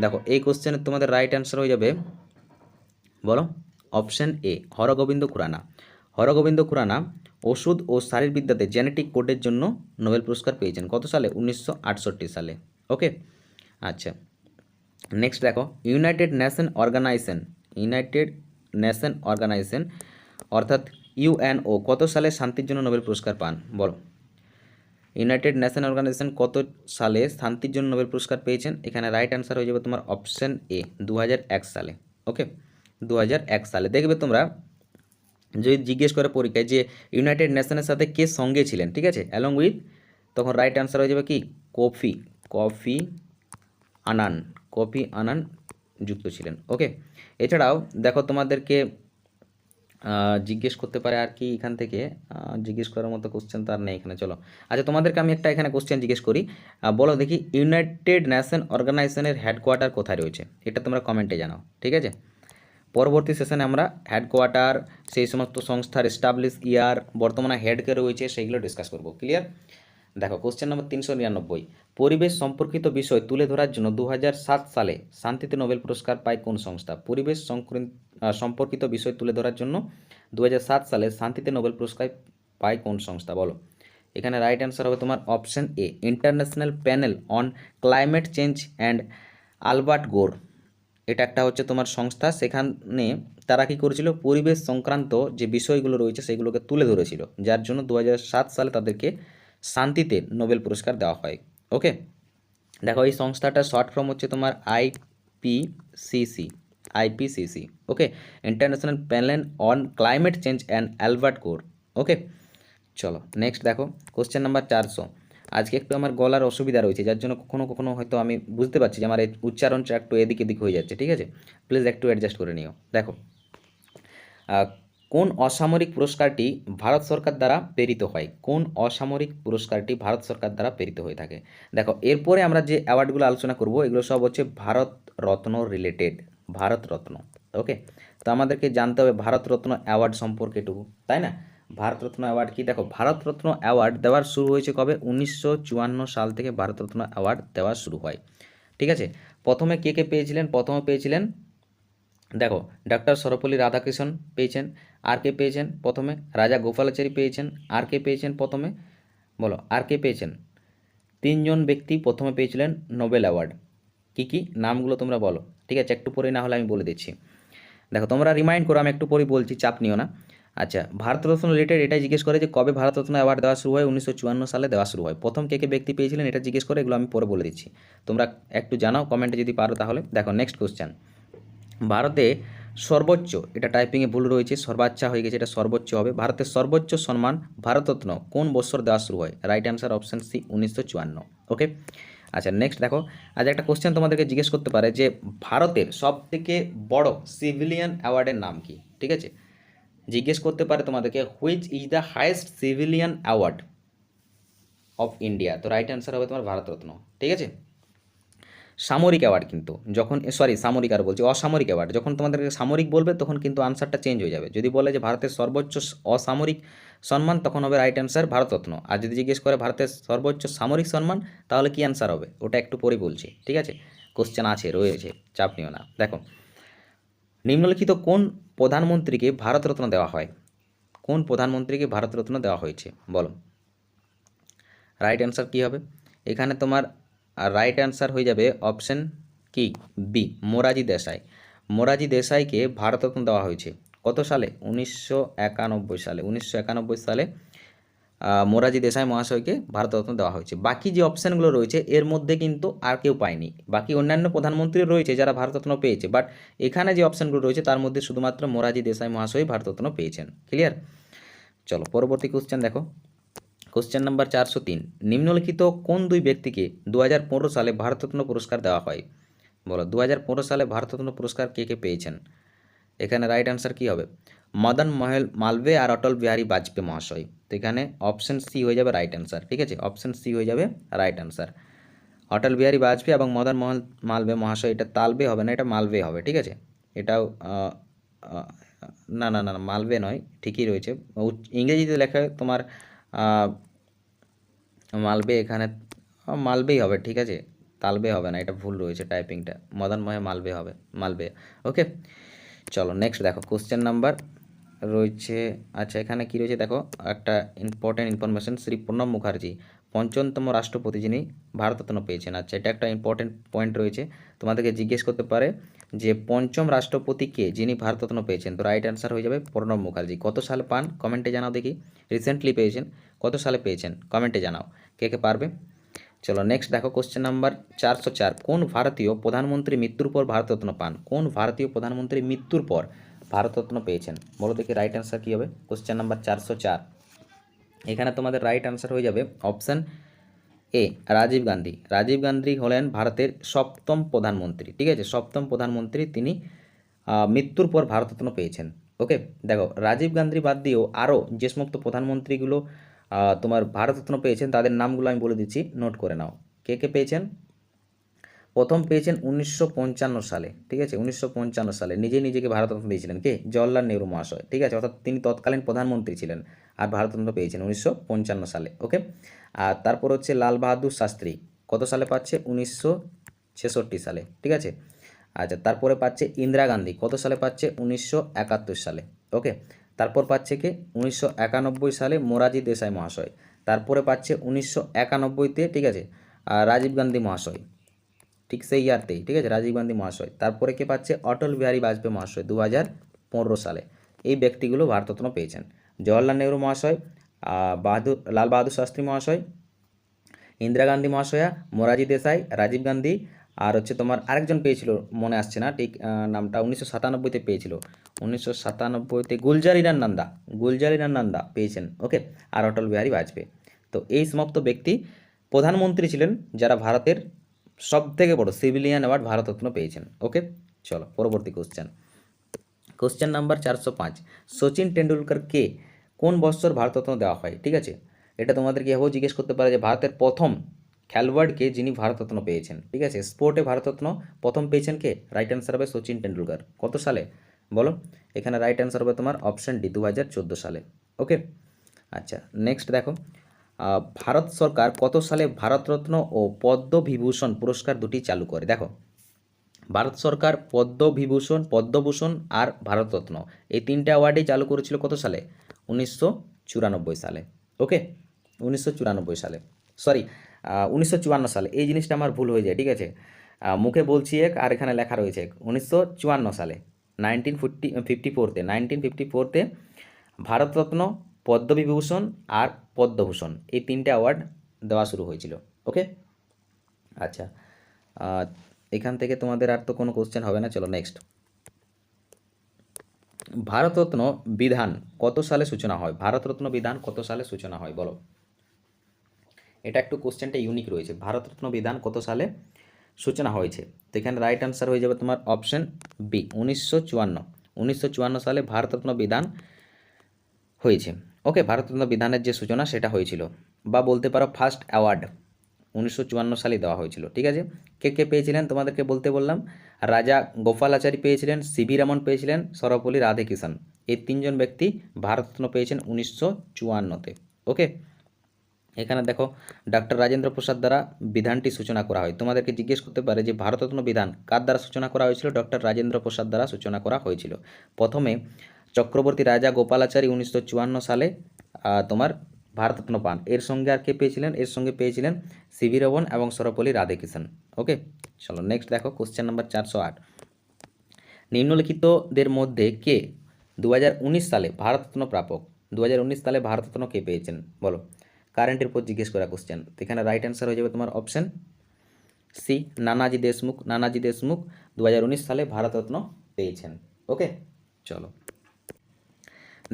দেখো এই কোশ্চেনের তোমাদের রাইট অ্যান্সার হয়ে যাবে, বলো, অপশন এ, হরগোবিন্দ খুরানা। হরগোবিন্দ খুরানা ওষুধ ও শারীরবিদ্যাতে জেনেটিক কোডের জন্য নোবেল পুরস্কার পেয়েছেন কত সালে? 1968 সালে। ওকে, আচ্ছা নেক্সট দেখো, ইউনাইটেড নেশন অর্গানাইজেশন অর্থাৎ ইউএনও কত সালে শান্তির জন্য নোবেল পুরস্কার পান? বলো, ইউনাইটেড নেশন অর্গানাইজেশন কত সালে শান্তির জন্য নোবেল পুরস্কার পেয়েছেন? এখানে রাইট অ্যান্সার হয়ে যাবে তোমার অপশন এ, 2001 সালে। ওকে, 2001 সালে। দেখবে তোমরা যদি জিজ্ঞেস করে পরীক্ষায় যে ইউনাইটেড নেশনের সাথে কে সঙ্গে ছিলেন, ঠিক আছে, অ্যালং উইথ, তখন রাইট অ্যান্সার হয়ে যাবে কি? কফি আনান যুক্ত ছিলেন। ওকে, এছাড়াও দেখো তোমাদেরকে জিজ্ঞেস করতে পারে আর কি, এখান থেকে জিজ্ঞেস করার মতো কোশ্চেন তার নেই এখানে। চলো আচ্ছা, তোমাদেরকে আমি একটা এখানে কোশ্চেন জিজ্ঞেস করি, বলো দেখি ইউনাইটেড নেশন অর্গানাইজেশনের হেডকোয়ার্টার কোথায় রয়েছে? এটা তোমরা কমেন্টে জানাও। ঠিক আছে, পরবর্তী সেশনে আমরা হেডকোয়ার্টার, সেই সমস্ত সংস্থার এস্টাবলিশ ইয়ার, বর্তমানে হেড কে রয়েছে, সেইগুলো ডিসকাস করব। ক্লিয়ার? দেখো কোশ্চেন নম্বর 399, পরিবেশ সম্পর্কিত বিষয় তুলে ধরার জন্য 2007 সালে শান্তিতে নোবেল পুরস্কার পায় কোন সংস্থা? পরিবেশ সম্পর্কিত বিষয় তুলে ধরার জন্য 2007 সালে শান্তিতে নোবেল পুরস্কার পায় কোন সংস্থা বলো? এখানে রাইট অ্যান্সার হবে তোমার option A, international panel on climate change and Albert গোর। এটা একটা হচ্ছে তোমার সংস্থা, সেখানে তারা কী করেছিল, পরিবেশ সংক্রান্ত যে বিষয়গুলো রয়েছে সেগুলোকে তুলে ধরেছিল, যার জন্য 2007 সালে তাদেরকে শান্তিতে নোবেল পুরস্কার দেওয়া হয়। ওকে, দেখো এই সংস্থাটার শর্ট ফর্ম হচ্ছে তোমার IPCC. Okay, international panel on climate change and Albert গোর। ওকে, চলো নেক্সট দেখো কোশ্চেন নাম্বার 400। আজকে একটু আমার গলার অসুবিধা রয়েছে, যার জন্য কখনো কখনো হয়তো আমি বুঝতে পারছি যে আমার এই উচ্চারণটা একটু এদিক এদিক হয়ে যাচ্ছে, ঠিক আছে? প্লিজ একটু অ্যাডজাস্ট করে নিও। দেখো কোন অসামরিক পুরস্কারটি ভারত সরকার দ্বারা প্রেরিত হয়? কোন অসামরিক পুরস্কারটি ভারত সরকার দ্বারা প্রেরিত হয়ে থাকে? দেখো এরপরে আমরা যে অ্যাওয়ার্ডগুলো আলোচনা করব এগুলো সব হচ্ছে ভারত রত্ন রিলেটেড, ভারত রত্ন। ওকে, তো আমাদেরকে জানতে হবে ভারত রত্ন অ্যাওয়ার্ড সম্পর্কে একটু, তাই না? ভারতরত্ন অ্যাওয়ার্ড কি? দেখো ভারতরত্ন অ্যাওয়ার্ড দেওয়ার শুরু হয়েছে কবে? 1954 সাল থেকে ভারতরত্ন অ্যাওয়ার্ড দেওয়া শুরু হয়, ঠিক আছে? প্রথমে কে কে পেয়েছিলেন? প্রথমে পেয়েছিলেন দেখো ডক্টর সর্বপল্লী রাধাকৃষ্ণন পেয়েছেন। আর কে পেয়েছেন প্রথমে? রাজা গোপালাচারী পেয়েছেন। আর কে পেয়েছেন প্রথমে বলো? আর কে পেয়েছেন? তিনজন ব্যক্তি প্রথমে পেয়েছিলেন নোবেল অ্যাওয়ার্ড। কী কী নামগুলো তোমরা বলো, ঠিক আছে? একটু পরে না হলে আমি বলে দিচ্ছি। দেখো তোমরা রিমাইন্ড করো, আমি একটু পরে বলছি, চাপ নিও না। আচ্ছা, ভারতরত্ন রিলেটেড এটাই জিজ্ঞেস করে যে কবে ভারতরত্ন অ্যাওয়ার্ড দেওয়া শুরু হয়? 1954 সালে দেওয়া শুরু হয়। প্রথম কে কে ব্যক্তি পেয়েছিলেন এটা জিজ্ঞেস করে, এগুলো আমি পরে বলে দিচ্ছি, তোমরা একটু জানাও কমেন্টে যদি পারো তাহলে। দেখো নেক্সট কোশ্চেন, ভারতে সর্বোচ্চ, এটা টাইপিংয়ে ভুল রয়েছে, সর্বাচ্চা হয়ে গেছে, এটা সর্বোচ্চ হবে। ভারতের সর্বোচ্চ সম্মান ভারতরত্ন কোন বছর দেওয়া শুরু হয়? Right answer option C, 1954। Okay, আচ্ছা নেক্সট দেখো, আজ একটা কোশ্চেন তোমাদেরকে জিজ্ঞেস করতে পারে যে ভারতের সব থেকে বড় সিভিলিয়ান অ্যাওয়ার্ডের নাম কি? ঠিক আছে, জিজ্ঞেস করতে পারে তোমাদেরকে which is the highest civilian award of India. তো রাইট অ্যান্সার হবে তোমার ভারতরত্ন, ঠিক আছে? সামরিক অ্যাওয়ার্ড কিন্তু যখন, সরি সামরিক আর বলছি, অসামরিক অ্যাওয়ার্ড যখন তোমাদেরকে সামরিক বলবে তখন কিন্তু আনসারটা চেঞ্জ হয়ে যাবে। যদি বলে যে ভারতের সর্বোচ্চ অসামরিক সম্মান তখন হবে রাইট অ্যান্সার ভারতরত্ন। আর যদি জিজ্ঞেস করে ভারতের সর্বোচ্চ সামরিক সম্মান তাহলে কি অ্যান্সার হবে? ওটা একটু পরে বলছি, ঠিক আছে? কোশ্চেন আছে, রয়েছে, চাপ নিও না। দেখো নিম্নলিখিত কোন প্রধানমন্ত্রীকে ভারতরত্ন দেওয়া হয়? কোন প্রধানমন্ত্রীকে ভারতরত্ন দেওয়া হয়েছে বলো? রাইট অ্যান্সার কী হবে এখানে তোমার? রাইট অ্যান্সার হয়ে যাবে অপশন কি বি, মোরারজি দেশাই। মোরারজি দেশাইকে ভারতরত্ন দেওয়া হয়েছে কত সালে? 1991 সালে। 1991 সালে মোরারজি দেশাই মহাশয়কে ভারতরত্ন দেওয়া হয়েছে। বাকি যে অপশানগুলো রয়েছে এর মধ্যে কিন্তু আর কেউ পায়নি। বাকি অন্যান্য প্রধানমন্ত্রী রয়েছে যারা ভারতরত্ন পেয়েছে, বাট এখানে যে অপশানগুলো রয়েছে তার মধ্যে শুধুমাত্র মোরারজি দেশাই মহাশয় ভারতরত্ন পেয়েছেন। ক্লিয়ার? চলো পরবর্তী কোশ্চেন দেখো, কোশ্চেন নাম্বার 403, নিম্নলিখিত কোন দুই ব্যক্তিকে 2015 সালে ভারতরত্ন পুরস্কার দেওয়া হয়? বলো 2015 সালে ভারতরত্ন পুরস্কার কে কে পেয়েছেন? এখানে রাইট অ্যান্সার কী হবে? মদন মোহন মালভে আর অটল বিহারী বাজপেয়ী মহাশয়। তো এখানে অপশন সি হয়ে যাবে রাইট অ্যান্সার, ঠিক আছে? অপশন সি হয়ে যাবে রাইট অ্যান্সার। অটল বিহারী বাজপেয়ী এবং মদন মোহন মালভে মহাশয়, এটা তালবে হবে না, এটা মালভে হবে, ঠিক আছে? এটাও না না না না, মালভে নয়, ঠিকই রয়েছে। ইংরেজিতে লেখা তোমার মালবে, এখানে মালবেই হবে, ঠিক আছে? তালবে হবে না, এটা ভুল রয়েছে টাইপিংটা, মদন মোহন মালবে হবে, মালবে। ওকে, চলো নেক্সট দেখো কোশ্চেন নাম্বার রয়েছে, আচ্ছা এখানে কি রয়েছে দেখো, একটা ইম্পর্টেন্ট ইনফরমেশন, শ্রী প্রণব মুখার্জি পঞ্চমতম রাষ্ট্রপতি যিনি ভারতরত্ন পেয়েছেন। আচ্ছা এটা একটা ইম্পর্টেন্ট পয়েন্ট রয়েছে, তোমাদেরকে জিজ্ঞেস করতে পারে যে পঞ্চম রাষ্ট্রপতিকে যিনি ভারতরত্ন পেয়েছেন। তো রাইট অ্যান্সার হয়ে যাবে প্রণব মুখার্জি। কত সালে পান কমেন্টে জানাও দেখি, রিসেন্টলি পেয়েছেন, কত সালে পেয়েছেন কমেন্টে জানাও, কে কে পারবে? চলো নেক্সট দেখো কোশ্চেন নাম্বার 404, কোন ভারতীয় প্রধানমন্ত্রী মৃত্যুর পর ভারতরত্ন পান? কোন ভারতীয় প্রধানমন্ত্রী মৃত্যুর পর ভারতরত্ন পেয়েছেন বলো দেখি, রাইট অ্যান্সার কী হবে? কোশ্চেন নাম্বার 404, এখানে তোমাদের রাইট অ্যান্সার হয়ে যাবে অপশান এ, রাজীব গান্ধী। রাজীব গান্ধী হলেন ভারতের সপ্তম প্রধানমন্ত্রী, ঠিক আছে? সপ্তম প্রধানমন্ত্রী, তিনি মৃত্যুর পর ভারতরত্ন পেয়েছেন। ওকে, দেখো রাজীব গান্ধী বাদ দিয়েও আরও যে সমস্ত প্রধানমন্ত্রীগুলো তোমার ভারতরত্ন পেয়েছেন তাদের নামগুলো আমি বলে দিচ্ছি, নোট করে নাও। কে কে পেয়েছেন? প্রথম পেয়েছেন 1955 সালে, ঠিক আছে, 1955 সালে নিজেই নিজেকে ভারতরত্ন দিয়েছিলেন কে? জওহরলাল নেহরু মহাশয়, ঠিক আছে, অর্থাৎ তিনি তৎকালীন প্রধানমন্ত্রী ছিলেন আর ভারতরত্ন পেয়েছেন 1955 সালে। ওকে, আর তারপর হচ্ছে লাল বাহাদুর শাস্ত্রী কত সালে পাচ্ছে? 1966 সালে, ঠিক আছে। আচ্ছা, তারপরে পাচ্ছে ইন্দিরা গান্ধী কত সালে পাচ্ছে? 1971 সালে। ওকে, তারপর পাচ্ছে কে? 1991 সালে মোরারজি দেশাই মহাশয়। তারপরে পাচ্ছে 1991-তে, ঠিক আছে, রাজীব গান্ধী মহাশয়, ঠিক সেই ইয়ারতেই, ঠিক আছে, রাজীব গান্ধী মহাশয়। তারপরে কে পাচ্ছে? অটল বিহারী বাজপেয়ী মহাশয় 2015 সালে। এই ব্যক্তিগুলো ভারতরত্ন পেয়েছেন। জওহরলাল নেহরু মহাশয়, লাল বাহাদুর শাস্ত্রী মহাশয়, ইন্দিরা গান্ধী মহাশয়া, মোরারজি দেশাই, রাজীব গান্ধী, আর হচ্ছে তোমার আরেকজন পেয়েছিল, মনে আসছে না ঠিক নামটা, 1997-তে পেয়েছিল, 1997-তে গুলজারিলাল নন্দা পেয়েছেন। ওকে, আর অটল বিহারী বাজপেয়ী। তো এই সমস্ত ব্যক্তি প্রধানমন্ত্রী ছিলেন যারা ভারতের সব থেকে বড় সিভিলিয়ান অ্যাওয়ার্ড ভারতরত্ন পেয়েছেন। ওকে, চলো পরবর্তী কোশ্চেন নাম্বার 405। সচিন টেন্ডুলকারকে কোন বছর ভারতরত্ন দেওয়া হয়? ঠিক আছে, এটা তোমাদেরকে এভাবেও জিজ্ঞেস করতে পারে যে ভারতের প্রথম খেলোয়াড়কে যিনি ভারতরত্ন পেয়েছেন, ঠিক আছে, স্পোর্টে ভারতরত্ন প্রথম পেয়েছেন কে? রাইট অ্যান্সার হবে সচিন টেন্ডুলকার। কত সালে বলো? এখানে রাইট অ্যান্সার হবে তোমার অপশন ডি, 2014 সালে। ওকে, আচ্ছা, নেক্সট দেখো, ভারত সরকার কত সালে ভারতরত্ন ও পদ্মবিভূষণ পুরস্কার দুটি চালু করে? দেখো, ভারত সরকার পদ্মভূষণ আর ভারতরত্ন এই তিনটে অ্যাওয়ার্ডই চালু করেছিল কত সালে? 1994 সালে। ওকে, 1994 সালে, সরি, 1954 সালে। এই জিনিসটা আমার ভুল হয়ে যায়, ঠিক আছে, মুখে বলছি এক আর এখানে লেখা রয়েছে এক। 1954 সালে, 1954-তে ভারতরত্ন, পদ্মবিভূষণ আর পদ্মভূষণ এই তিনটে অ্যাওয়ার্ড দেওয়া শুরু হয়েছিল। ওকে, আচ্ছা, এখান থেকে তোমাদের আর তো কোনো কোশ্চেন হবে না। চলো নেক্সট, ভারতরত্ন বিধান কত সালে সূচনা হয়? ভারতরত্ন বিধান কত সালে সূচনা হয় বলো? এটা একটু কোশ্চেনটা ইউনিক রয়েছে। ভারতরত্ন বিধান কত সালে সূচনা হয়েছে? তো এখানে রাইট আনসার হয়ে যাবে তোমার অপশন বি, 1954 সালে ভারতরত্ন বিধান হয়েছে। ওকে, ভারতরত্ন বিধানের যে সূচনা সেটা হয়েছিল, বা বলতে পারো ফার্স্ট অ্যাওয়ার্ড 1954 সালে দেওয়া হয়েছিল। ঠিক আছে, কে কে পেয়েছিলেন তোমাদেরকে বলতে বললাম। রাজা গোপালাচারী পেয়েছিলেন, সিভি রমন পেয়েছিলেন, সর্বপল্লী রাধাকৃষ্ণন। এই তিনজন ব্যক্তি ভারতরত্ন পেয়েছেন 1954-তে। ওকে, এখানে দেখো, ডক্টর রাজেন্দ্র প্রসাদ দ্বারা বিধানটি সূচনা করা হয়। তোমাদেরকে জিজ্ঞেস করতে পারে যে ভারতরত্ন বিধান কার দ্বারা সূচনা করা হয়েছিল? ডক্টর রাজেন্দ্র প্রসাদ দ্বারা সূচনা করা হয়েছিল। প্রথমে চক্রবর্তী রাজা গোপালাচারী 1954 সালে তোমার ভারতরত্ন পান। এর সঙ্গে আর কে পেয়েছিলেন? এর সঙ্গে পেয়েছিলেন সিভি রমন এবং সর্বপল্লী রাধাকৃষ্ণন। ওকে, চলো নেক্সট দেখো, কোশ্চেন নাম্বার 408। নিম্নলিখিতদের মধ্যে কে 2019 সালে ভারতরত্ন প্রাপক? 2019 সালে ভারতরত্ন কে পেয়েছেন বলো? কারেন্টের উপর জিজ্ঞেস করা কোশ্চেন। এখানে রাইট অ্যান্সার হয়ে যাবে তোমার অপশন সি, নানাজি দেশমুখ। নানাজি দেশমুখ 2019 সালে ভারতরত্ন পেয়েছেন। ওকে, চলো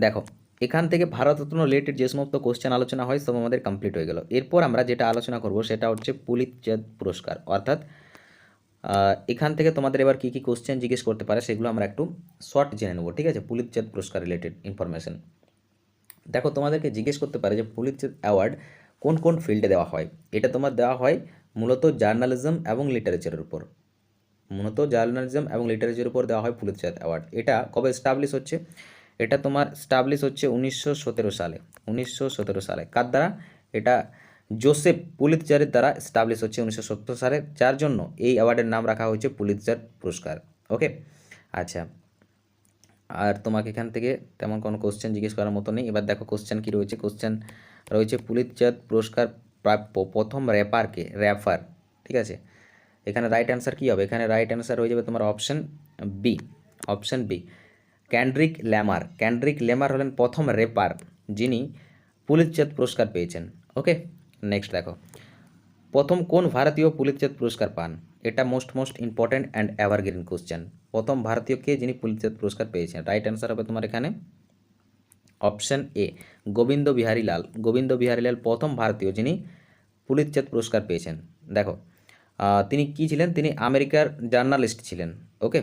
দেখো, এখান থেকে ভারতরত্ন রিলেটেড যে সমস্ত কোশ্চেন আলোচনা হয় সব আমাদের কমপ্লিট হয়ে গেল। এরপর আমরা যেটা আলোচনা করব সেটা হচ্ছে পুলিৎজার পুরস্কার। অর্থাৎ এখান থেকে তোমাদের এবার কী কী কোশ্চেন জিজ্ঞেস করতে পারে সেগুলো আমরা একটু শর্ট জেনে নেবো। ঠিক আছে, পুলিৎজার পুরস্কার রিলেটেড ইনফরমেশন। দেখো, তোমাদেরকে জিজ্ঞেস করতে পারে যে পুলিৎজার অ্যাওয়ার্ড কোন কোন ফিল্ডে দেওয়া হয়। এটা তোমার দেওয়া হয় মূলত জার্নালিজম এবং লিটারেচারের উপর। দেওয়া হয় পুলিৎজার অ্যাওয়ার্ড। এটা কবে এস্টাবলিশ হচ্ছে? এটা তোমার এস্টাবলিশ হচ্ছে 1917 সালে। 1917 সালে কার দ্বারা? এটা জোসেফ পুলিৎজারের দ্বারা এস্টাবলিশ হচ্ছে 1917 সালে, যার জন্য এই অ্যাওয়ার্ডের নাম রাখা হয়েছে পুলিৎজার পুরস্কার। ওকে, আচ্ছা, আর তোমাকে এখান থেকে তেমন কোনো কোশ্চেন জিজ্ঞেস করার মতো নেই। এবার দেখো কোশ্চেন কী রয়েছে। কোশ্চেন রয়েছে পুলিৎজার পুরস্কার প্রাপ্য প্রথম র্যাপার। ঠিক আছে, এখানে রাইট অ্যান্সার কী হবে? এখানে রাইট অ্যান্সার হয়ে যাবে তোমার অপশন বি, ক্যান্ড্রিক ল্যামার হলেন প্রথম র্যাপার যিনি পুলিৎজার পুরস্কার পেয়েছেন। ওকে, নেক্সট দেখো, প্রথম কোন ভারতীয় পুলিৎজার পুরস্কার পান? এটা most important and evergreen question. প্রথম ভারতীয় কে যিনি পুলিৎজার পুরস্কার পেয়েছেন? রাইট অ্যান্সার হবে তোমার এখানে অপশন এ, গোবিন্দ বিহারী লাল প্রথম ভারতীয় যিনি পুলিৎজার পুরস্কার পেয়েছেন। দেখো, তিনি কি ছিলেন? তিনি আমেরিকার জার্নালিস্ট ছিলেন। ওকে,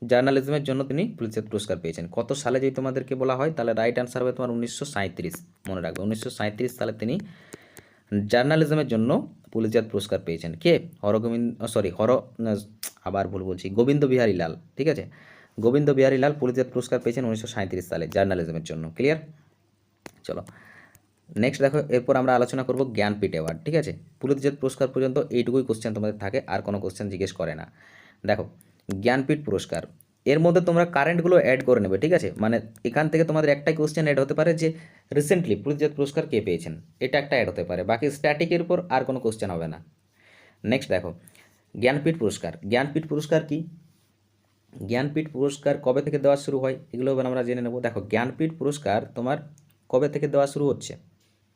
জার্নালিজমের জন্য তিনি পুলিৎজার পুরস্কার পেয়েছেন। কত সালে যদি তোমাদেরকে বলা হয় তাহলে রাইট অ্যান্সার হবে তোমার 1937। মনে রাখবে, 1937 সালে তিনি জার্নালিজমের জন্য পুলিশজাত পুরস্কার পেয়েছেন কে? আবার ভুল বলছি, গোবিন্দ বিহারী লাল। ঠিক আছে, গোবিন্দ বিহারী লাল পুলিশজাত পুরস্কার পেয়েছেন 1937 সালে জার্নালিজমের জন্য। ক্লিয়ার? চলো নেক্সট দেখো, এরপর আমরা আলোচনা করব জ্ঞানপীঠ অ্যাওয়ার্ড। ঠিক আছে, পুলিশজাত পুরস্কার পর্যন্ত এইটুকুই কোশ্চেন তোমাদের থাকে, আর কোনো কোশ্চেন জিজ্ঞেস করে না। দেখো জ্ঞানপীঠ পুরস্কার, এর মধ্যে তোমরা কারেন্টগুলো অ্যাড করে নেবে। ঠিক আছে, মানে এখান থেকে তোমাদের একটাই কোশ্চেন অ্যাড হতে পারে যে রিসেন্টলি পুলিশজাত পুরস্কার কে পেয়েছেন, এটা একটা অ্যাড হতে পারে, বাকি স্ট্যাটিকের উপর আর কোনো কোশ্চেন হবে না। নেক্সট দেখো জ্ঞানপীঠ পুরস্কার। জ্ঞানপীঠ পুরস্কার কি, জ্ঞানপীঠ পুরস্কার কবে থেকে দেওয়া শুরু হয় এগুলো এবার আমরা জেনে নেব। দেখো জ্ঞানপীঠ পুরস্কার তোমার কবে থেকে দেওয়া শুরু হচ্ছে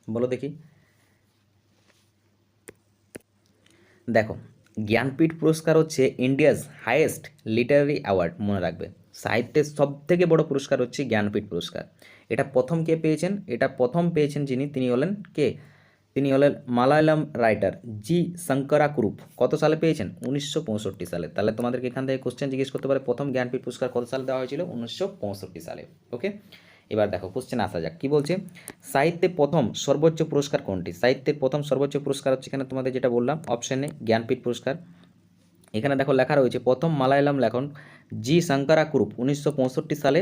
বলো দেখি। দেখো জ্ঞানপীঠ পুরস্কার হচ্ছে ইন্ডিয়াজ হাইয়েস্ট লিটারারি অ্যাওয়ার্ড, মনে রাখবে। সাহিত্যের সব থেকে বড় পুরস্কার হচ্ছে জ্ঞানপীঠ পুরস্কার। এটা প্রথম কে পেয়েছেন? এটা প্রথম পেয়েছেন যিনি, তিনি হলেন কে? তিনি হলেন মালায়ালাম রাইটার জি শঙ্করাকুরুপ। কত সালে পেয়েছেন? 1965 সালে। তাহলে তোমাদেরকে এখান থেকে কোশ্চেন জিজ্ঞেস করতে পারে প্রথম জ্ঞানপীঠ পুরস্কার কত সালে দেওয়া হয়েছিল? 1965 সালে। ওকে, এবার দেখো কোশ্চেন আসা যাক, কি বলছে, সাহিত্যে প্রথম সর্বোচ্চ পুরস্কার কোনটি? সাহিত্যের প্রথম সর্বোচ্চ পুরস্কার হচ্ছে এখানে তোমাদের যেটা বললাম অপশনে জ্ঞানপীঠ পুরস্কার। এখানে দেখো লেখা রয়েছে প্রথম মালায়ালাম লেখক জি শঙ্করাকুরুপ 1965 সালে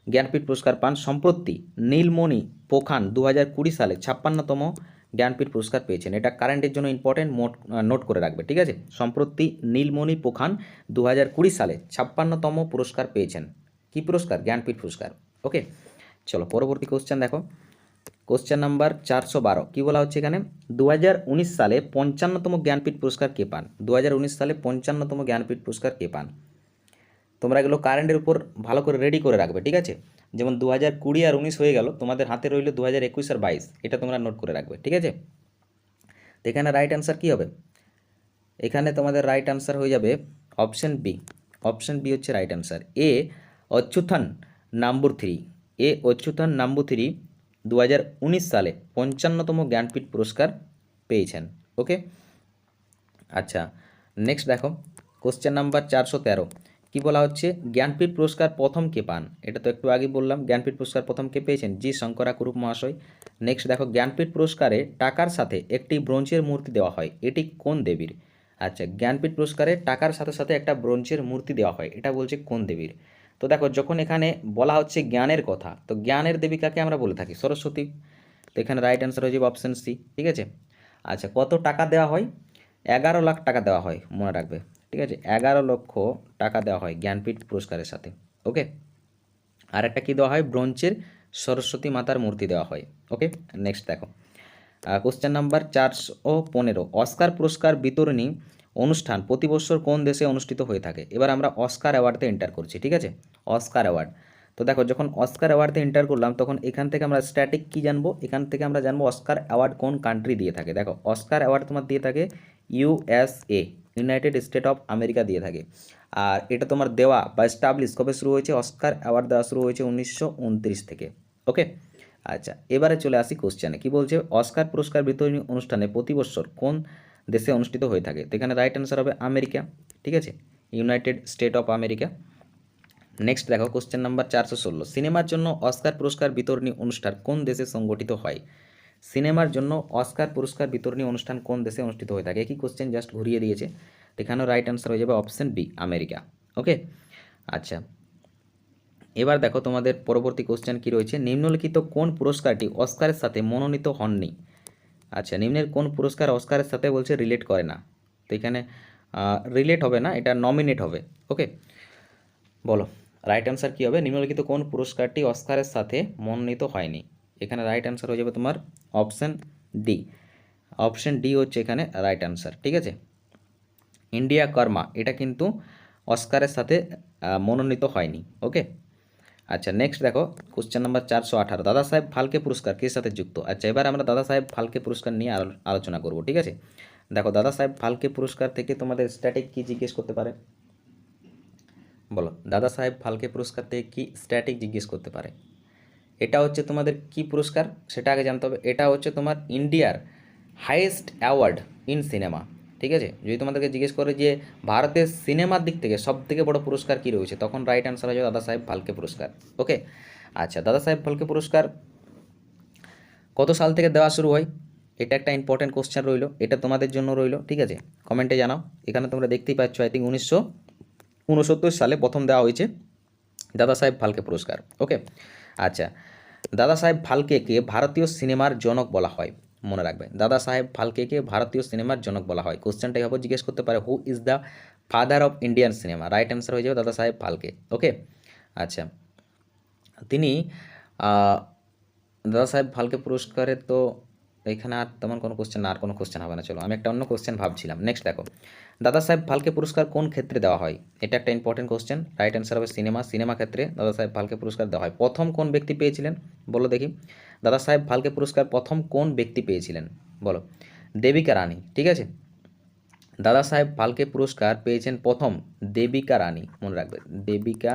জ্ঞানপীঠ পুরস্কার পান। সম্প্রতি নীলমণি পোখান 2020 সালে 56তম জ্ঞানপীঠ পুরস্কার পেয়েছেন। এটা কারেন্টের জন্য ইম্পর্টেন্ট, নোট করে রাখবে। ঠিক আছে, সম্প্রতি নীলমণি পোখান 2020 সালে 56তম পুরস্কার পেয়েছেন। কি পুরস্কার? জ্ঞানপীঠ পুরস্কার। ওকে, চলো পরবর্তী কোশ্চেন দেখো, কোশ্চেন নাম্বার 412। কী বলা হচ্ছে এখানে, 2019 সালে 55তম জ্ঞানপীঠ পুরস্কার কে পান? 2019 সালে 55তম জ্ঞানপীঠ পুরস্কার কে পান? তোমরা এগুলো কারেন্টের উপর ভালো করে রেডি করে রাখবে। ঠিক আছে, যেমন 2020 আর 19 হয়ে গেল, তোমাদের হাতে রইল 2021 আর 22, এটা তোমরা নোট করে রাখবে। ঠিক আছে, তো এখানে রাইট অ্যান্সার কী হবে? এখানে তোমাদের রাইট অ্যান্সার হয়ে যাবে অপশন বি। অপশন বি হচ্ছে রাইট অ্যান্সার। এ অচ্যুথন নাম্বার 3, এ অচ্যুথন নাম্বার 3 2019 সালে 55তম জ্ঞানপীঠ পুরস্কার পেয়েছেন। ওকে, আচ্ছা নেক্সট দেখো কোশ্চেন নাম্বার 413। কি বলা হচ্ছে, জ্ঞানপীঠ পুরস্কার প্রথম কে পান? এটা তো একটু আগে বললাম, জ্ঞানপীঠ পুরস্কার প্রথম কে পেয়েছেন? জি শঙ্করাকুরুপ মহাশয়। নেক্সট দেখো, জ্ঞানপীঠ পুরস্কারে টাকার সাথে একটি ব্রোঞ্জের মূর্তি দেওয়া হয়, এটি কোন দেবীর? আচ্ছা, জ্ঞানপীঠ পুরস্কারে টাকার সাথে সাথে একটা ব্রোঞ্জের মূর্তি দেওয়া হয়, এটা বলছে কোন দেবীর? তো দেখো যখন এখানে বলা হচ্ছে জ্ঞানের কথা, তো জ্ঞানের দেবী কাকে আমরা বলে থাকি? সরস্বতী। তো এখানে রাইট অ্যান্সার হয়ে যাবে অপশান সি। ঠিক আছে, আচ্ছা কত টাকা দেওয়া হয়? 11 লাখ টাকা দেওয়া হয়, মনে রাখবে। ঠিক আছে, 11 লক্ষ টাকা দেওয়া হয় জ্ঞানপীঠ পুরস্কারের সাথে। ওকে, আর একটা কী দেওয়া হয়? ব্রোঞ্জের সরস্বতী মাতার মূর্তি দেওয়া হয়। ওকে, নেক্সট দেখো কোশ্চেন নাম্বার 415। অস্কার পুরস্কার বিতরণী অনুষ্ঠান প্রতি বছর কোন দেশে অনুষ্ঠিত হয়ে থাকে? এবার আমরা অস্কার অ্যাওয়ার্ডে এন্টার করছি। ঠিক আছে, অস্কার অ্যাওয়ার্ড। তো দেখো যখন অস্কার অ্যাওয়ার্ডে এন্টার করলাম, তখন এখান থেকে আমরা স্ট্যাটিক কী জানবো? এখান থেকে আমরা জানবো অস্কার অ্যাওয়ার্ড কোন কান্ট্রি দিয়ে থাকে। দেখো অস্কার অ্যাওয়ার্ড তোমার দিয়ে থাকে USA, United state of America দিয়ে থাকে। আর এটা তোমার দেওয়া বা স্টাবলিশ কবে শুরু হয়েছে? অস্কার অ্যাওয়ার্ড দেওয়া শুরু হয়েছে 1929 থেকে। ওকে, আচ্ছা এবারে চলে আসি কোশ্চেনে। কি বলছে, অস্কার পুরস্কার বিতরণী অনুষ্ঠানে প্রতি বছর কোন দেশে অনুষ্ঠিত হয়ে থাকে? তো এখানে রাইট অ্যান্সার হবে আমেরিকা। ঠিক আছে, United state of America. Next দেখো কোশ্চেন নাম্বার 416। সিনেমার জন্য অস্কার পুরস্কার বিতরণী অনুষ্ঠান কোন দেশে সংগঠিত হয়? সিনেমার জন্য অস্কার পুরস্কার বিতরণী অনুষ্ঠান কোন দেশে অনুষ্ঠিত হয়ে থাকে? একই কোশ্চেন জাস্ট ঘুরিয়ে দিয়েছে। এখানেও রাইট অ্যান্সার হয়ে যাবে অপশন বি, আমেরিকা। ওকে, আচ্ছা এবার দেখো তোমাদের পরবর্তী কোশ্চেন কি রয়েছে, নিম্নলিখিত কোন পুরস্কারটি অস্কারের সাথে মনোনীত হননি? আচ্ছা, নিম্নের কোন পুরস্কার অস্কারের সাথে বলছে রিলেট করে না? তো এখানে রিলেট হবে না, এটা নমিনেট হবে। ওকে, বলো রাইট অ্যান্সার কী হবে? নিম্নলিখিত কোন পুরস্কারটি অস্কারের সাথে মনোনীত হয়নি? এখানে রাইট অ্যান্সার হয়ে যাবে তোমার অপশান ডি। অপশান ডি হচ্ছে এখানে রাইট অ্যান্সার। ঠিক আছে, ইন্ডিয়া কর্মা এটা কিন্তু অস্কারের সাথে মনোনীত হয়নি। ওকে, আচ্ছা নেক্সট দেখো কোশ্চেন নাম্বার 418। দাদা সাহেব ফালকে পুরস্কার কিসের সাথে যুক্ত? আচ্ছা এবার আমরা দাদা সাহেব ফালকে পুরস্কার নিয়ে আলোচনা করব। ঠিক আছে, দেখো দাদা সাহেব ফালকে পুরস্কার থেকে তোমাদের স্ট্যাটিক কি জিজ্ঞেস করতে পারে? বলো, দাদা সাহেব ফালকে পুরস্কার থেকে কি স্ট্যাটিক জিজ্ঞেস করতে পারে? এটা হচ্ছে তোমাদের কি পুরস্কার সেটা আগে জানতে হবে। এটা হচ্ছে তোমার ইন্ডিয়ার হাইয়েস্ট অ্যাওয়ার্ড ইন সিনেমা। ঠিক আছে, যদি তোমাদেরকে জিজ্ঞেস করে যে ভারতের সিনেমার দিক থেকে সব থেকে বড় পুরস্কার কী রয়েছে, তখন রাইট অ্যান্সার হয়ে যাবে দাদা সাহেব ফালকে পুরস্কার। ওকে, আচ্ছা দাদা সাহেব ফালকে পুরস্কার কত সাল থেকে দেওয়া শুরু হয়? এটা একটা ইম্পর্টেন্ট কোশ্চেন রইলো, এটা তোমাদের জন্য রইলো, ঠিক আছে, কমেন্টে জানাও। এখানে তোমরা দেখতেই পাচ্ছ আই থিঙ্ক 1969 সালে প্রথম দেওয়া হয়েছে দাদা সাহেব ফালকে পুরস্কার। ওকে, আচ্ছা, দাদা সাহেব ফালকেকে ভারতীয় সিনেমার জনক বলা হয়, মনে রাখবে, দাদা সাহেব ফালকেকে ভারতীয় সিনেমার জনক বলা হয়। কোশ্চেনটা এভাবে জিজ্ঞেস করতে পারে, who is the father of Indian cinema? Right answer হয়ে যাবে দাদা সাহেব ফালকে। ওকে, আচ্ছা, তিনি দাদা সাহেব ফালকে পুরস্কারের তো এখানে আর তেমন কোনো কোশ্চেন না, আর কোনো কোশ্চেন হবে না। চলো আমি একটা অন্য কোশ্চেন ভাবছিলাম। নেক্সট দেখো, দাদা সাহেব ফালকে পুরস্কার কোন ক্ষেত্রে দেওয়া হয়? এটা একটা ইম্পর্টেন্ট কোশ্চেন। রাইট অ্যান্সার হবে সিনেমা ক্ষেত্রে দাদা সাহেব ফালকে পুরস্কার দেওয়া হয়। প্রথম কোন ব্যক্তি পেয়েছিলেন বলো দেখি? দাদা সাহেব ফালকে পুরস্কার প্রথম কোন ব্যক্তি পেয়েছিলেন বলো? দেবিকা রানী, ঠিক আছে। দাদা সাহেব ফালকে পুরস্কার পেয়েছেন প্রথম দেবিকা রানী, মনে রাখবে, দেবিকা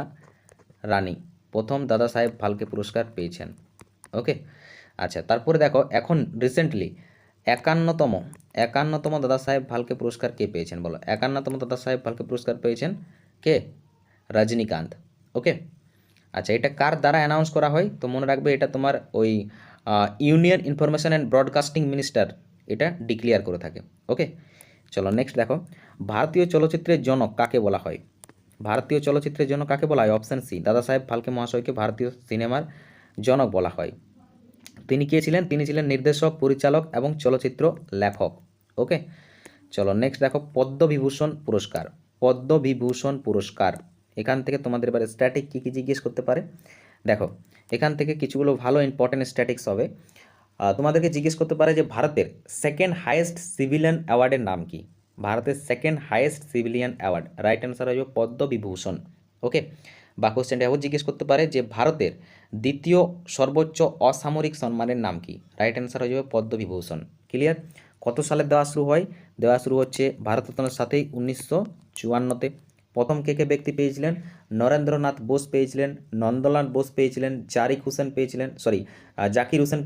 রানী প্রথম দাদা সাহেব ফালকে পুরস্কার পেয়েছেন। ওকে, আচ্ছা, তারপরে দেখো এখন রিসেন্টলি একান্নতম দাদা সাহেব ফালকে পুরস্কার কে পেয়েছেন বলো? 51তম দাদা সাহেব ফালকে পুরস্কার পেয়েছেন কে? রজনীকান্ত। ওকে, আচ্ছা, এটা কার দ্বারা অ্যানাউন্স করা হয়? তো মনে রাখবে এটা তোমার ওই union information and broadcasting minister এটা ডিক্লেয়ার করে থাকে। ওকে, চলো নেক্সট দেখো, ভারতীয় চলচ্চিত্রের জনক কাকে বলা হয়? ভারতীয় চলচ্চিত্রের জন্য কাকে বলা হয়? অপশান সি, দাদা সাহেব ফালকে মহাশয়কে ভারতীয় সিনেমার জনক বলা হয়। তিনি কে ছিলেন? তিনি ছিলেন নির্দেশক, পরিচালক এবং চলচ্চিত্র লেখক। ওকে, চলো নেক্সট দেখো, পদ্মবিভূষণ পুরস্কার। পদ্মবিভূষণ পুরস্কার, এখান থেকে তোমাদের এবার স্ট্যাটিক কী কী জিজ্ঞেস করতে পারে দেখো, এখান থেকে কিছুগুলো ভালো ইম্পর্টেন্ট স্ট্যাটিক্স হবে। তোমাদেরকে জিজ্ঞেস করতে পারে যে ভারতের সেকেন্ড হাইয়েস্ট সিভিলিয়ান অ্যাওয়ার্ডের নাম কি? ভারতের second highest civilian award, right answer হয়ে যাবে পদ্মবিভূষণ। ওকে, বা কোশ্চেনটা এও জিজ্ঞেস করতে পারে যে ভারতের দ্বিতীয় সর্বোচ্চ অসামরিক সম্মানের নাম কি? রাইট অ্যান্সার হয়ে যাবে পদ্মবিভূষণ। ক্লিয়ার? কত সালে দেওয়া শুরু হয়? দেওয়া শুরু হচ্ছে ভারতরত্নের সাথেই 1954-তে। প্রথম কে কে ব্যক্তি পেয়েছিলেন? নরেন্দ্রনাথ বোস পেয়েছিলেন, নন্দলাল বোস পেয়েছিলেন, জাকির হোসেন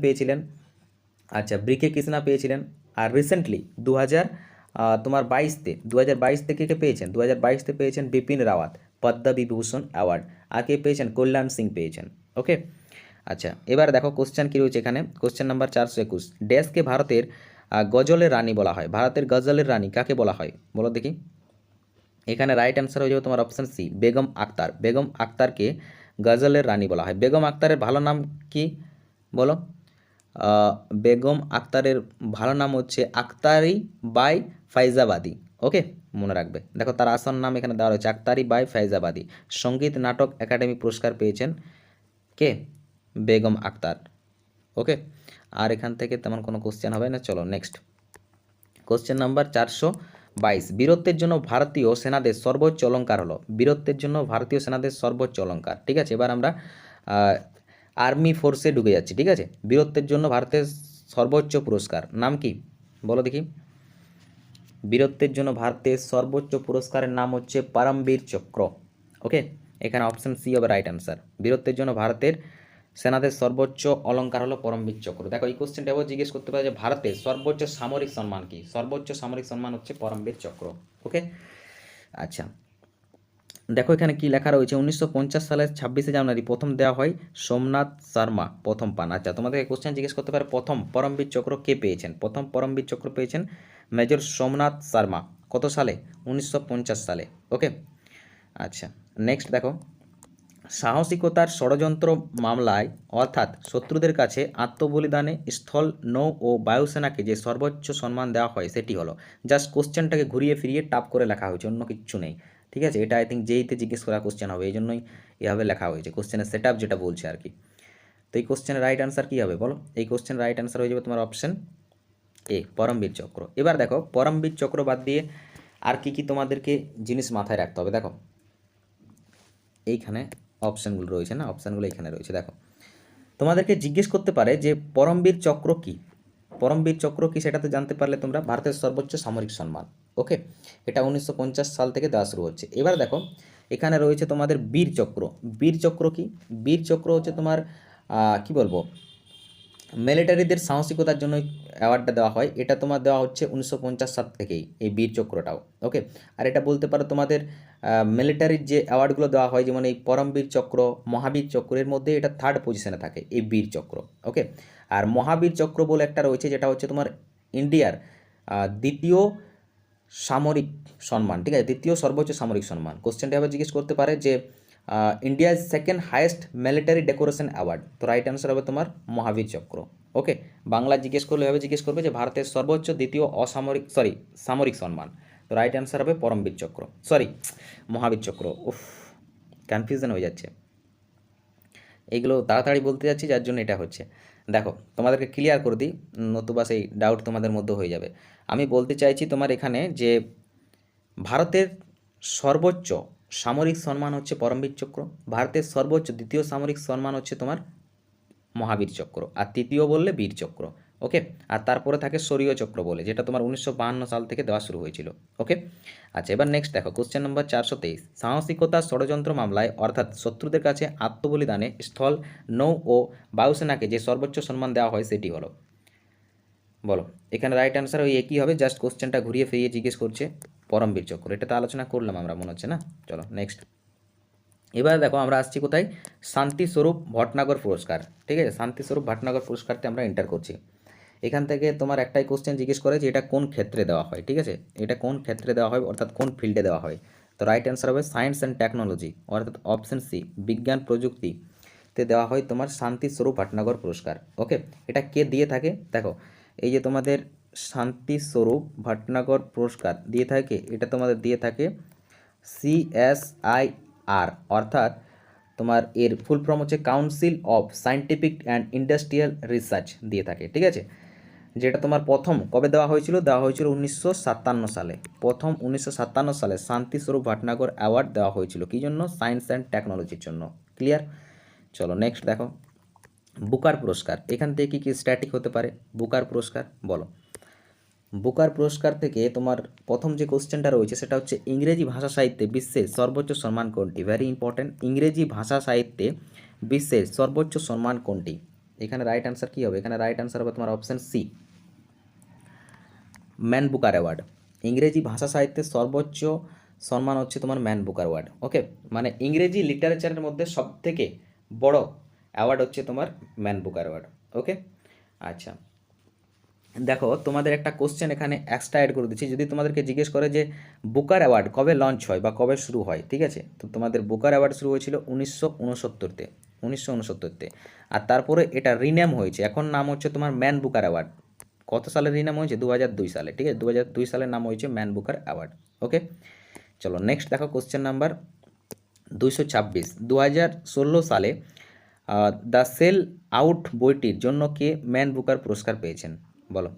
পেয়েছিলেন, আচ্ছা, ব্রিকে কৃষ্ণা পেয়েছিলেন। আর রিসেন্টলি 2022 কে কে পেয়েছেন? 2022-তে পেয়েছেন বিপিন রাওয়াত পদ্মবিভূষণ অ্যাওয়ার্ড। আর কে পেয়েছেন? কল্যাণ সিং পেয়েছেন। ওকে, আচ্ছা, এবার দেখো কোশ্চেন কী রয়েছে এখানে, কোশ্চেন নাম্বার 421, ড্যাশকে ভারতের গজলের রানী বলা হয়? ভারতের গজলের রানী কাকে বলা হয় বলো দেখি? এখানে রাইট অ্যান্সার হয়ে যাবে তোমার অপশান সি, বেগম আক্তার। বেগম আক্তারকে গজলের রানী বলা হয়। বেগম আক্তারের ভালো নাম কি বলো? বেগম আক্তারের ভালো নাম হচ্ছে আক্তারি বাই ফাইজাবাদী। ওকে, মনে রাখবে, দেখো তার আসল নাম এখানে দেওয়া রয়েছে আক্তারি বাই ফাইজাবাদী। সঙ্গীত নাটক একাডেমি পুরস্কার পেয়েছেন কে? বেগম আক্তার। ওকে, আর এখান থেকে তেমন কোনো কোশ্চেন হবে না। চলো নেক্সট, কোশ্চেন নাম্বার 422, বীরত্বের জন্য ভারতীয় সেনাদের সর্বোচ্চ অলঙ্কার হলো? বীরত্বের জন্য ভারতীয় সেনাদের সর্বোচ্চ অলঙ্কার, ঠিক আছে। এবার আমরা আর্মি ফোর্সে ঢুকে যাচ্ছি, ঠিক আছে। বীরত্বের জন্য ভারতের সর্বোচ্চ পুরস্কার নাম কি বলো দেখি? বীরত্বের জন্য ভারতের সর্বোচ্চ পুরস্কারের নাম হচ্ছে পরমবীর চক্র। ওকে, এখানে অপশান সি হবে রাইট অ্যান্সার। বীরত্বের জন্য ভারতের সেনাদের সর্বোচ্চ অলঙ্কার হলো পরমবীর চক্র। দেখো এই কোশ্চেনটা এবার জিজ্ঞেস করতে পারে যে ভারতের সর্বোচ্চ সামরিক সম্মান কি? সর্বোচ্চ সামরিক সম্মান হচ্ছে পরমবীর চক্র। ওকে, আচ্ছা, দেখো এখানে কি লেখা রয়েছে, 1950 সালের 26শে জানুয়ারি প্রথম দেওয়া হয়, সোমনাথ শর্মা প্রথম পান। আচ্ছা, তোমাদেরকে কোশ্চেন জিজ্ঞেস করতে পারে প্রথম পরমবীর চক্র কে পেয়েছেন? প্রথম পরমবীর চক্র পেয়েছেন মেজর সোমনাথ শর্মা। কত সালে? 1950 সালে। ওকে, আচ্ছা, নেক্সট দেখো, সাহসিকতার ষড়যন্ত্র মামলায় অর্থাৎ শত্রুদের কাছে আত্মবলিদানে স্থল, নৌ ও বায়ুসেনাকে যে সর্বোচ্চ সম্মান দেওয়া হয় সেটি হলো? জাস্ট কোশ্চেনটাকে ঘুরিয়ে ফিরিয়ে টাপ করে লেখা হয়েছে, অন্য কিচ্ছু নেই, ঠিক আছে। এটা আই থিঙ্ক যেইতে জিজ্ঞেস করা কোশ্চেন হবে, এই জন্যই এভাবে লেখা হয়েছে, কোশ্চেনের সেট আপ যেটা বলছে আর কি। তো এই কোশ্চেনের রাইট অ্যান্সার কী হবে বলো? এই কোশ্চেনের রাইট অ্যান্সার হয়ে যাবে তোমার অপশন এ, পরমবীর চক্র। এবার দেখো পরমবীর চক্র বাদ দিয়ে আর কি কি তোমাদেরকে জিনিস মাথায় রাখতে হবে। দেখো এইখানে অপশানগুলো রয়েছে না, অপশানগুলো এখানে রয়েছে। দেখো তোমাদেরকে জিজ্ঞেস করতে পারে যে পরমবীর চক্র কি? পরমবীর চক্র কি সেটা তো জানতে পারলে তোমরা, ভারতের সর্বোচ্চ সামরিক সম্মান। ওকে, এটা 1950 সাল থেকে দেওয়া শুরু হচ্ছে। এবার দেখো এখানে রয়েছে তোমাদের বীর চক্র। বীর চক্র কি? বীর চক্র হচ্ছে তোমার কি বলবো, মিলিটারিদের সাহসিকতার জন্য অ্যাওয়ার্ডটা দেওয়া হয়। এটা তোমার দেওয়া হচ্ছে 1950 সাল থেকেই এই বীর চক্রটাও। ওকে, আর এটা বলতে পারো তোমাদের মিলিটারির যে অ্যাওয়ার্ডগুলো দেওয়া হয়, যেমন এই পরমবীর চক্র, মহাবীর চক্রের মধ্যে এটা থার্ড পজিশনে থাকে এই বীর চক্র। ওকে, আর মহাবীর চক্র বলে একটা রয়েছে, যেটা হচ্ছে তোমার ইন্ডিয়ার দ্বিতীয় সামরিক সম্মান, ঠিক আছে, দ্বিতীয় সর্বোচ্চ সামরিক সম্মান। কোশ্চেনটা এবার জিজ্ঞেস করতে পারে যে ইন্ডিয়ার second highest military decoration award, তো রাইট অ্যান্সার হবে তোমার মহাবীর চক্র। ওকে, বাংলা জিজ্ঞেস করলে এভাবে জিজ্ঞেস করবে যে ভারতের সর্বোচ্চ দ্বিতীয় সামরিক সম্মান, তো রাইট অ্যান্সার হবে পরমবীর চক্র, মহাবীর চক্র। উফ, কনফিউশন হয়ে যাচ্ছে, এইগুলো তাড়াতাড়ি বলতে যাচ্ছি যার জন্য এটা হচ্ছে। দেখো তোমাদেরকে ক্লিয়ার করে দিই, নতুবা সেই ডাউট তোমাদের মধ্যে হয়ে যাবে। আমি বলতে চাইছি তোমার এখানে যে ভারতের সর্বোচ্চ সামরিক সম্মান হচ্ছে পরমবীর চক্র, ভারতের সর্বোচ্চ দ্বিতীয় সামরিক সম্মান হচ্ছে তোমার মহাবীর চক্র, আর তৃতীয় বললে বীর চক্র। ওকে, আর তারপরে থাকে শৌর্য চক্র বলে, যেটা তোমার 1952 সাল থেকে দেওয়া শুরু হয়েছিল। ওকে, আচ্ছা এবার নেক্সট দেখো কোশ্চেন নম্বর 423, সাহসিকতা ষড়যন্ত্র মামলায় অর্থাৎ শত্রুদের কাছে আত্মবলিদানে স্থল, নৌ ও বায়ুসেনাকে যে সর্বোচ্চ সম্মান দেওয়া হয় সেটি হলো, বলো। এখানে রাইট অ্যান্সার ওই একই হবে, জাস্ট কোশ্চেনটা ঘুরিয়ে ফিরিয়ে জিজ্ঞেস করছে পরমবীর চক্র, এটা তো আলোচনা করলাম আমরা মনে হচ্ছে না। চলো নেক্সট, এবার দেখো আমরা আসছি কোথায়, শান্তিস্বরূপ ভটনাগর পুরস্কার, ঠিক আছে, শান্তিস্বরূপ ভটনাগর পুরস্কারতে আমরা এন্টার করছি। এখান থেকে তোমার একটাই কোশ্চেন জিজ্ঞেস করে যে এটা কোন ক্ষেত্রে দেওয়া হয়, ঠিক আছে, এটা কোন ক্ষেত্রে দেওয়া হয় অর্থাৎ কোন ফিল্ডে দেওয়া হয়, তো রাইট অ্যান্সার হবে সায়েন্স অ্যান্ড টেকনোলজি, অর্থাৎ অপশন সি বিজ্ঞান প্রযুক্তিতে দেওয়া হয় তোমার শান্তিস্বরূপ ভটনাগর পুরস্কার। ওকে, এটা কে দিয়ে থাকে, দেখো এই যে তোমাদের শান্তিস্বরূপ ভটনাগর পুরস্কার দিয়ে থাকে, এটা তোমাদের দিয়ে থাকে CSIR, অর্থাৎ তোমার এর ফুল ফর্ম হচ্ছে council of scientific and industrial research দিয়ে থাকে, ঠিক আছে, যেটা তোমার প্রথম কবে দেওয়া হয়েছিল, 1957 সালে, প্রথম 1957 সালে শান্তিস্বরূপ ভটনাগর অ্যাওয়ার্ড দেওয়া হয়েছিল, কী জন্য, সায়েন্স অ্যান্ড টেকনোলজির জন্য। ক্লিয়ার, চলো নেক্সট দেখো বুকার পুরস্কার, এখান থেকে কী কী স্ট্যাটিক হতে পারে বুকার পুরস্কার, বলো। বুকার পুরস্কার থেকে তোমার প্রথম যে কোশ্চেনটা রয়েছে সেটা হচ্ছে ইংরেজি ভাষা সাহিত্যে বিশ্বের সর্বোচ্চ সম্মান কোনটি, ভেরি ইম্পর্টেন্ট, ইংরেজি ভাষা সাহিত্যে বিশ্বের সর্বোচ্চ সম্মান কোনটি, এখানে রাইট অ্যান্সার কী হবে, এখানে রাইট অ্যান্সার হবে তোমার option C Man Booker award, ইংরেজি ভাষা সাহিত্যের সর্বোচ্চ সম্মান হচ্ছে তোমার ম্যান বুকার অ্যাওয়ার্ড। ওকে, মানে ইংরেজি লিটারেচারের মধ্যে সবথেকে বড় অ্যাওয়ার্ড হচ্ছে তোমার ম্যান বুকার অ্যাওয়ার্ড। ওকে, আচ্ছা দেখো তোমাদের একটা কোশ্চেন এখানে এক্সট্রা অ্যাড করে দিচ্ছি, যদি তোমাদেরকে জিজ্ঞেস করে যে বুকার অ্যাওয়ার্ড কবে লঞ্চ হয় বা কবে শুরু হয়, ঠিক আছে, তো তোমাদের বুকার অ্যাওয়ার্ড শুরু হয়েছিল 1969-তে, আর তারপরে এটা রিনেম হয়েছে, এখন নাম হচ্ছে তোমার ম্যান বুকার অ্যাওয়ার্ড। কত সালে রিনেম হয়েছে, 2002 সালে, ঠিক আছে, 2002 সালের নাম হয়েছে ম্যান বুকার অ্যাওয়ার্ড। ওকে, চলো নেক্সট দেখো কোশ্চেন নাম্বার 226, 2016 সালে দ্য সেল আউট বইটির জন্য কে ম্যান বুকার পুরস্কার পেয়েছেন, বলো।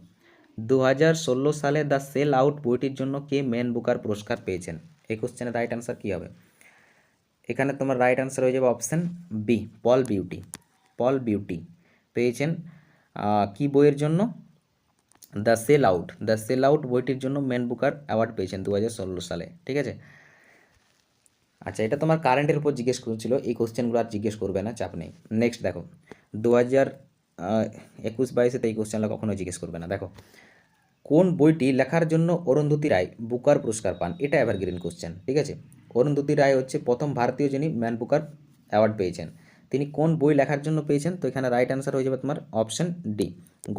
2016 সালে দ্য সেল আউট বইটির জন্য কে ম্যান বুকার পুরস্কার পেয়েছেন, এই কোশ্চেনের রাইট অ্যান্সার কী হবে, এখানে তোমার রাইট অ্যান্সার হয়ে যাবে অপশান বি পল বিউটি পেয়েছেন কি বইয়ের জন্য, দ্য সেল আউট বইটির জন্য ম্যান বুকার অ্যাওয়ার্ড পেয়েছেন 2016 সালে, ঠিক আছে। আচ্ছা এটা তোমার কারেন্টের উপর জিজ্ঞেস করেছিল, এই কোশ্চেনগুলো আর জিজ্ঞেস করবে না, চাপ নেই। নেক্সট দেখো 2021-22-তে এই কোশ্চেনটা কখনো জিজ্ঞেস করবে না। দেখো কোন বইটি লেখার জন্য অরুন্ধতী রায় বুকার পুরস্কার পান, এটা এভারগ্রিন কোশ্চেন, ঠিক আছে, অরুন্ধতী রায় হচ্ছে প্রথম ভারতীয় যিনি ম্যান বুকার অ্যাওয়ার্ড পেয়েছেন, তিনি কোন বই লেখার জন্য পেয়েছেন, তো এখানে রাইট অ্যান্সার হয়ে যাবে তোমার option D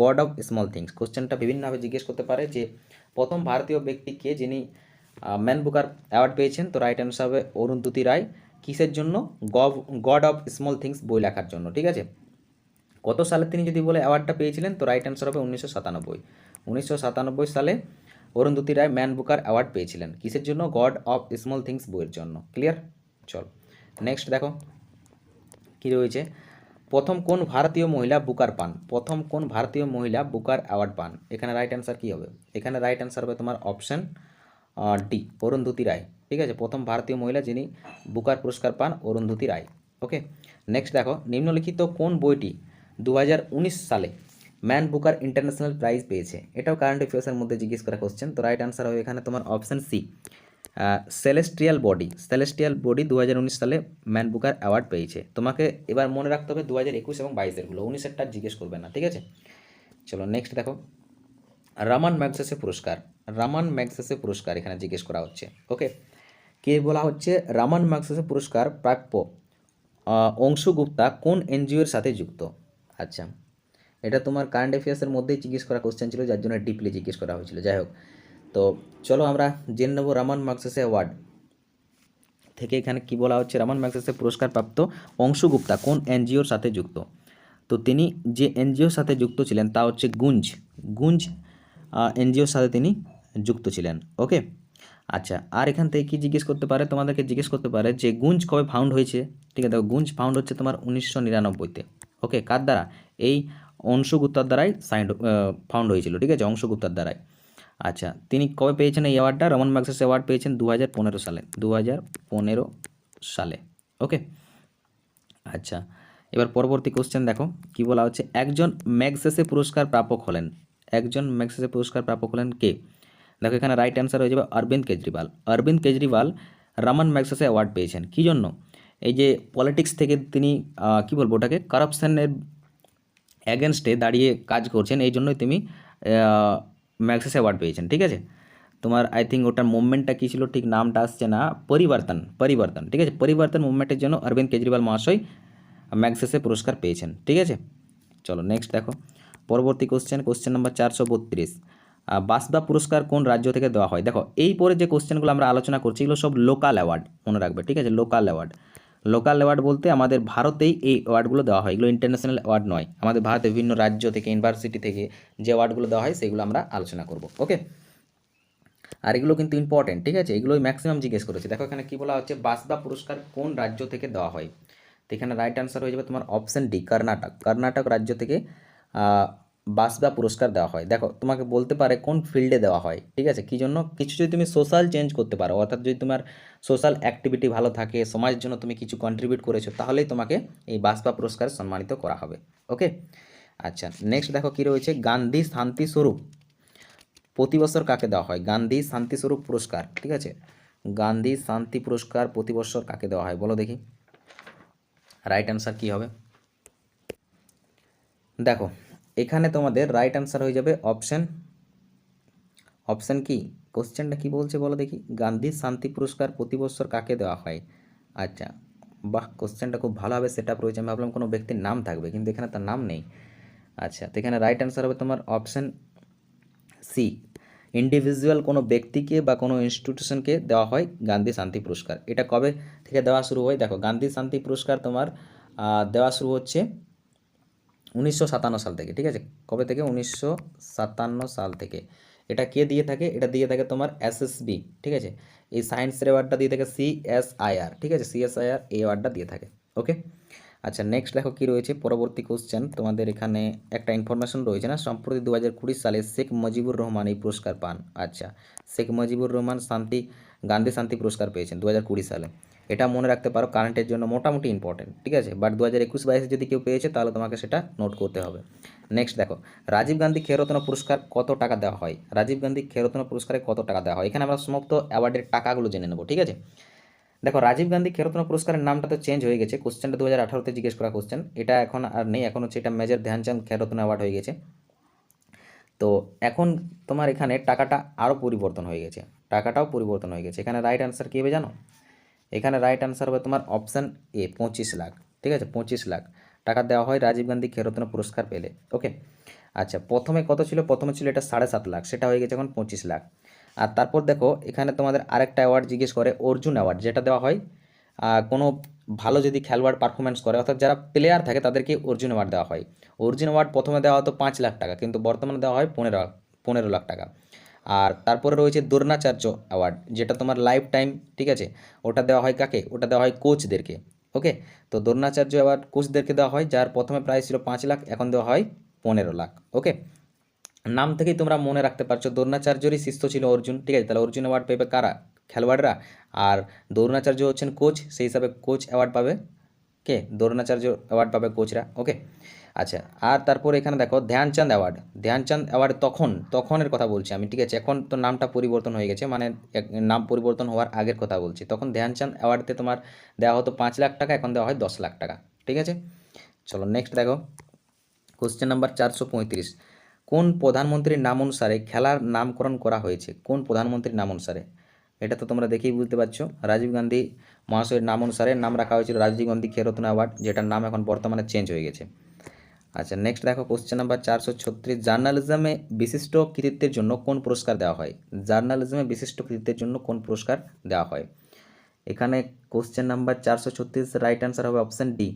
god of small things. কোশ্চেনটা বিভিন্নভাবে জিজ্ঞেস করতে পারে যে প্রথম ভারতীয় ব্যক্তিকে যিনি ম্যান বুকার অ্যাওয়ার্ড পেয়েছেন, তো রাইট অ্যান্সার হবে অরুন্ধতী রায়, কিসের জন্য, গড অফ স্মল থিংস বই লেখার জন্য, ঠিক আছে। কত সালে তিনি যদি বলে অ্যাওয়ার্ডটা পেয়েছিলেন, তো রাইট অ্যান্সার হবে 1997 সালে Arundhati Roy man Booker award পেয়েছিলেন, কিসের জন্য, গড অফ স্মল থিংস বইয়ের জন্য। ক্লিয়ার, চল নেক্সট দেখো কী রয়েছে, প্রথম কোন ভারতীয় মহিলা বুকার পান, প্রথম কোন ভারতীয় মহিলা বুকার অ্যাওয়ার্ড পান, এখানে রাইট অ্যান্সার কী হবে, এখানে রাইট অ্যান্সার হবে তোমার অপশান ডি অরুন্ধতী রায়, ঠিক আছে, প্রথম ভারতীয় মহিলা যিনি বুকার পুরস্কার পান অরুন্ধতী রায়। ওকে, নেক্সট দেখো নিম্নলিখিত কোন বইটি 2019 সালে ম্যান বুকার ইন্টারন্যাশনাল প্রাইজ পেয়েছে, এটাও কারেন্ট অ্যাফেয়ার্সের মধ্যে জিজ্ঞেস করা কোশ্চেন, তো রাইট অ্যান্সার হবে এখানে তোমার অপশান সি সেলেস্টিয়াল বডি 2019 সালে ম্যান বুকার অ্যাওয়ার্ড পেয়েছে। তোমাকে এবার মনে রাখতে হবে 2021 এবং 22-এরগুলো, 19-এরটা জিজ্ঞেস করবে না, ঠিক আছে। চলো নেক্সট দেখো রামান ম্যাগসেসে পুরস্কার এখানে জিজ্ঞেস করা হচ্ছে। ওকে, কে বলা হচ্ছে রামান ম্যাগসেসে পুরস্কার প্রাপ্য অংশু গুপ্তা কোন এনজিওর সাথে যুক্ত? আচ্ছা, এটা তোমার কারেন্ট অ্যাফেয়ার্সের মধ্যেই জিজ্ঞেস করা কোশ্চেন ছিল, যার জন্য ডিপলি জিজ্ঞেস করা হয়েছিল। যাই হোক, তো চলো আমরা জেনে নেব রামান ম্যাগসেসে অ্যাওয়ার্ড থেকে এখানে কি বলা হচ্ছে। রামান ম্যাগসেসে পুরস্কার প্রাপ্ত অংশু গুপ্তা কোন এনজিওর সাথে যুক্ত? তো তিনি যে এনজিওর সাথে যুক্ত ছিলেন তা হচ্ছে গুঞ্জ গুঞ্জ এনজিওর সাথে তিনি যুক্ত ছিলেন। ওকে, আচ্ছা, আর এখান থেকে কি জিজ্ঞেস করতে পারে, তোমাদেরকে জিজ্ঞেস করতে পারে যে গুঞ্জ কবে ফাউন্ড হয়েছে। ঠিক আছে, দেখো গুঞ্জ ফাউন্ড হচ্ছে তোমার 1999-তে। ওকে, কার দ্বারা? এই অংশু গুপ্তার দ্বারাই ফাউন্ড হয়েছিল। ঠিক আছে, অংশু গুপ্তার দ্বারাই। আচ্ছা, তিনি কবে পেয়েছেন এই অ্যাওয়ার্ডটা? রমন ম্যাগসেস অ্যাওয়ার্ড পেয়েছেন 2015 সালে, 2015 সালে। ওকে, আচ্ছা, এবার পরবর্তী কোশ্চেন দেখো কি বলা হচ্ছে। একজন ম্যাগসেসে পুরস্কার প্রাপক হলেন, একজন ম্যাগসেসে পুরস্কার প্রাপক হলেন কে? দেখো এখানে রাইট অ্যান্সার হয়ে যাবে অরবিন্দ কেজরিওয়াল। অরবিন্দ কেজরিওয়াল রমন ম্যাগসেসে অ্যাওয়ার্ড পেয়েছেন। কী জন্য? এই যে পলিটিক্স থেকে তিনি কি বলবো ওটাকে, কারাপশনের অ্যাগেনস্টে দাঁড়িয়ে কাজ করছেন, এই জন্যই তিনি ম্যাগসেসে অ্যাওয়ার্ড পেয়েছেন। ঠিক আছে, তোমার আই থিঙ্ক ওটার মুভমেন্টটা কী ছিল, ঠিক নামটা আসছে না, পরিবর্তন, পরিবর্তন। ঠিক আছে, পরিবর্তন মুভমেন্টের জন্য অরবিন্দ কেজরিওয়াল মহাশয় ম্যাগসেসে পুরস্কার পেয়েছেন। ঠিক আছে, চলো নেক্সট দেখো পরবর্তী কোশ্চেন নাম্বার 432। বাসবা পুরস্কার কোন রাজ্য থেকে দেওয়া হয়? দেখো এই পরে যে কোশ্চেনগুলো আমরা আলোচনা করছি এগুলো সব লোকাল অ্যাওয়ার্ড, মনে রাখবে। ঠিক আছে, লোকাল অ্যাওয়ার্ড। লোকাল অ্যাওয়ার্ড বলতে আমাদের ভারতেই এই অ্যাওয়ার্ডগুলো দেওয়া হয়, এগুলো ইন্টারন্যাশনাল অ্যাওয়ার্ড নয়। আমাদের ভারতে বিভিন্ন রাজ্য থেকে, ইউনিভার্সিটি থেকে যে অ্যাওয়ার্ডগুলো দেওয়া হয় সেগুলো আমরা আলোচনা করব। ওকে, আর এগুলো কিন্তু ইম্পর্টেন্ট। ঠিক আছে, এগুলোই ম্যাক্সিমাম জিজ্ঞেস করেছে। দেখো এখানে কি বলা হচ্ছে, বাসবা পুরস্কার কোন রাজ্য থেকে দেওয়া হয়? তো এখানে রাইট অ্যান্সার হয়ে যাবে তোমার অপশান ডি, কর্ণাটক। কর্ণাটক রাজ্য থেকে বাসবা পুরস্কার দেওয়া হয়। দেখো তোমাকে বলতে পারে কোন ফিল্ডে দেওয়া হয়। ঠিক আছে, কী জন্য? কিছু যদি তুমি সোশ্যাল চেঞ্জ করতে পারো, অর্থাৎ যদি তোমার সোশ্যাল অ্যাক্টিভিটি ভালো থাকে, সমাজের জন্য তুমি কিছু কন্ট্রিবিউট করেছো, তাহলেই তোমাকে এই বাসবা পুরস্কারে সম্মানিত করা হবে। ওকে, আচ্ছা, নেক্সট দেখো কী রয়েছে। গান্ধী শান্তি স্বরূপ প্রতি বছর কাকে দেওয়া হয়? গান্ধী শান্তি স্বরূপ পুরস্কার। ঠিক আছে, গান্ধী শান্তি পুরস্কার প্রতি বছর কাকে দেওয়া হয় বলো দেখি, রাইট অ্যান্সার কী হবে? দেখো এখানে তোমাদের রাইট অ্যান্সার হয়ে যাবে অপশান কি, কোশ্চেনটা কি বলছে বলো দেখি। গান্ধী শান্তি পুরস্কার প্রতি বছর কাকে দেওয়া হয়? আচ্ছা, বাহ, কোশ্চেনটা খুব ভালোভাবে সেট আপ রয়েছে। আমি ভাবলাম কোনো ব্যক্তির নাম থাকবে, কিন্তু এখানে তার নাম নেই। আচ্ছা, তো এখানে রাইট অ্যান্সার হবে তোমার অপশান সি, ইন্ডিভিজুয়াল কোনো ব্যক্তিকে বা কোনো ইনস্টিটিউশনকে দেওয়া হয় গান্ধী শান্তি পুরস্কার। এটা কবে থেকে দেওয়া শুরু হয়? দেখো গান্ধী শান্তি পুরস্কার তোমার দেওয়া শুরু হচ্ছে 1957 সাল থেকে। ঠিক আছে, কবে থেকে? 1957 সাল থেকে। এটা কে দিয়ে থাকে? এটা দিয়ে থাকে তোমার এসএসবি। ঠিক আছে, এই সায়েন্সের অ্যাওয়ার্ডটা দিয়ে থাকে সিএসআইআর। ঠিক আছে, সিএসআইআর এই অ্যাওয়ার্ডটা দিয়ে থাকে। ওকে, আচ্ছা, নেক্সট দেখো কী রয়েছে পরবর্তী কোশ্চেন। তোমাদের এখানে একটা ইনফরমেশন রয়েছে না, সম্প্রতি 2020 সালে শেখ মুজিবুর রহমান এই পুরস্কার পান। আচ্ছা, শেখ মুজিবুর রহমান গান্ধী শান্তি পুরস্কার পেয়েছেন 2020 সালে। এটা মনে রাখতে পারো, কারেন্টের জন্য মোটামুটি ইম্পর্টেন্ট। ঠিক আছে, বাট 2021-22 যদি কেউ পেয়েছে তাহলে তোমাকে সেটা নোট করতে হবে। নেক্সট দেখো, রাজীব গান্ধী খেলরত্ন পুরস্কার কত টাকা দেওয়া হয়? রাজীব গান্ধী খেলরত্ন পুরস্কারে কত টাকা দেওয়া হয়? এখানে আমরা সমস্ত অ্যাওয়ার্ডের টাকাগুলো জেনে নেব। ঠিক আছে, দেখো রাজীব গান্ধী খেলরত্ন পুরস্কারের নামটা তো চেঞ্জ হয়ে গেছে, কোশ্চেনটা 2018-তে জিজ্ঞেস করা কোশ্চেন, এটা এখন আর নেই, এখন হচ্ছে এটা মেজর ধ্যানচাঁদ খেলরত্ন অ্যাওয়ার্ড হয়ে গেছে। তো এখন তোমার এখানে টাকাটা আরও পরিবর্তন হয়ে গেছে, টাকাটাও পরিবর্তন হয়ে গেছে। এখানে রাইট অ্যান্সার কী হবে জানো? এখানে রাইট অ্যান্সার হবে তোমার অপশান এ, 25 লাখ। ঠিক আছে, 25 লাখ টাকা দেওয়া হয় রাজীব গান্ধী খেলরত্ন পুরস্কার পেলে। ওকে, আচ্ছা, প্রথমে কত ছিল? প্রথমে ছিল এটা 7.5 লাখ, সেটা হয়ে গেছে এখন 25 লাখ। আর তারপর দেখো এখানে তোমাদের আরেকটা অ্যাওয়ার্ড জিজ্ঞেস করে, অর্জুন অ্যাওয়ার্ড, যেটা দেওয়া হয় কোনো ভালো যদি খেলোয়াড় পারফরমেন্স করে, অর্থাৎ যারা প্লেয়ার থাকে তাদেরকে অর্জুন অ্যাওয়ার্ড দেওয়া হয়। অর্জুন অ্যাওয়ার্ড প্রথমে দেওয়া হতো 5 লাখ টাকা, কিন্তু বর্তমানে দেওয়া হয় 15 লাখ টাকা। আর তারপরে রয়েছে দ্রোণাচার্য অ্যাওয়ার্ড, যেটা তোমার লাইফ টাইম। ঠিক আছে, ওটা দেওয়া হয় কাকে? ওটা দেওয়া হয় কোচদেরকে। ওকে, তো দ্রোণাচার্য অ্যাওয়ার্ড কোচদেরকে দেওয়া হয়, যার প্রথমে প্রাইস ছিল 5 লাখ, এখন দেওয়া হয় 15 লাখ। ওকে, নাম থেকেই তোমরা মনে রাখতে পারছো দ্রোণাচার্যরই শিষ্য ছিল অর্জুন। ঠিক আছে, তাহলে অর্জুন অ্যাওয়ার্ড পাবে কারা? খেলোয়াড়রা। আর দ্রোণাচার্য হচ্ছেন কোচ, সেই হিসাবে কোচ অ্যাওয়ার্ড পাবে কে? দ্রোণাচার্য অ্যাওয়ার্ড পাবে কোচরা। ওকে, আচ্ছা, আর তারপর এখানে দেখো ধ্যানচাঁদ অ্যাওয়ার্ড। ধ্যানচাঁদ অ্যাওয়ার্ড তখনের কথা বলছি আমি। ঠিক আছে, এখন তো নামটা পরিবর্তন হয়ে গেছে, মানে নাম পরিবর্তন হওয়ার আগের কথা বলছি। তখন ধ্যানচাঁদ অ্যাওয়ার্ডতে তোমার দেওয়া হতো 5 লাখ টাকা, এখন দেওয়া হয় 10 লাখ টাকা। ঠিক আছে, চলো নেক্সট দেখো কোশ্চেন নাম্বার 435। কোন প্রধানমন্ত্রীর নাম অনুসারে খেলার নামকরণ করা হয়েছে? কোন প্রধানমন্ত্রীর নাম অনুসারে? এটা তো তোমরা দেখেই বুঝতে পারছো। রাজীব গান্ধী মহাশয়ের নাম অনুসারে নাম রাখা হয়েছিল রাজীব গান্ধী খেলরত্ন অ্যাওয়ার্ড, যেটার নাম এখন বর্তমানে চেঞ্জ হয়ে গেছে। আচ্ছা, নেক্সট দেখো কোশ্চেন নাম্বার 436, জার্নালিজমে বিশিষ্ট কৃতিত্বের জন্য কোন পুরস্কার দেওয়া হয়? জার্নালিজমে বিশিষ্ট কৃতিত্বের জন্য কোন পুরস্কার দেওয়া হয়? এখানে কোশ্চেন নাম্বার 436 রাইট অ্যান্সার হবে অপশান ডি,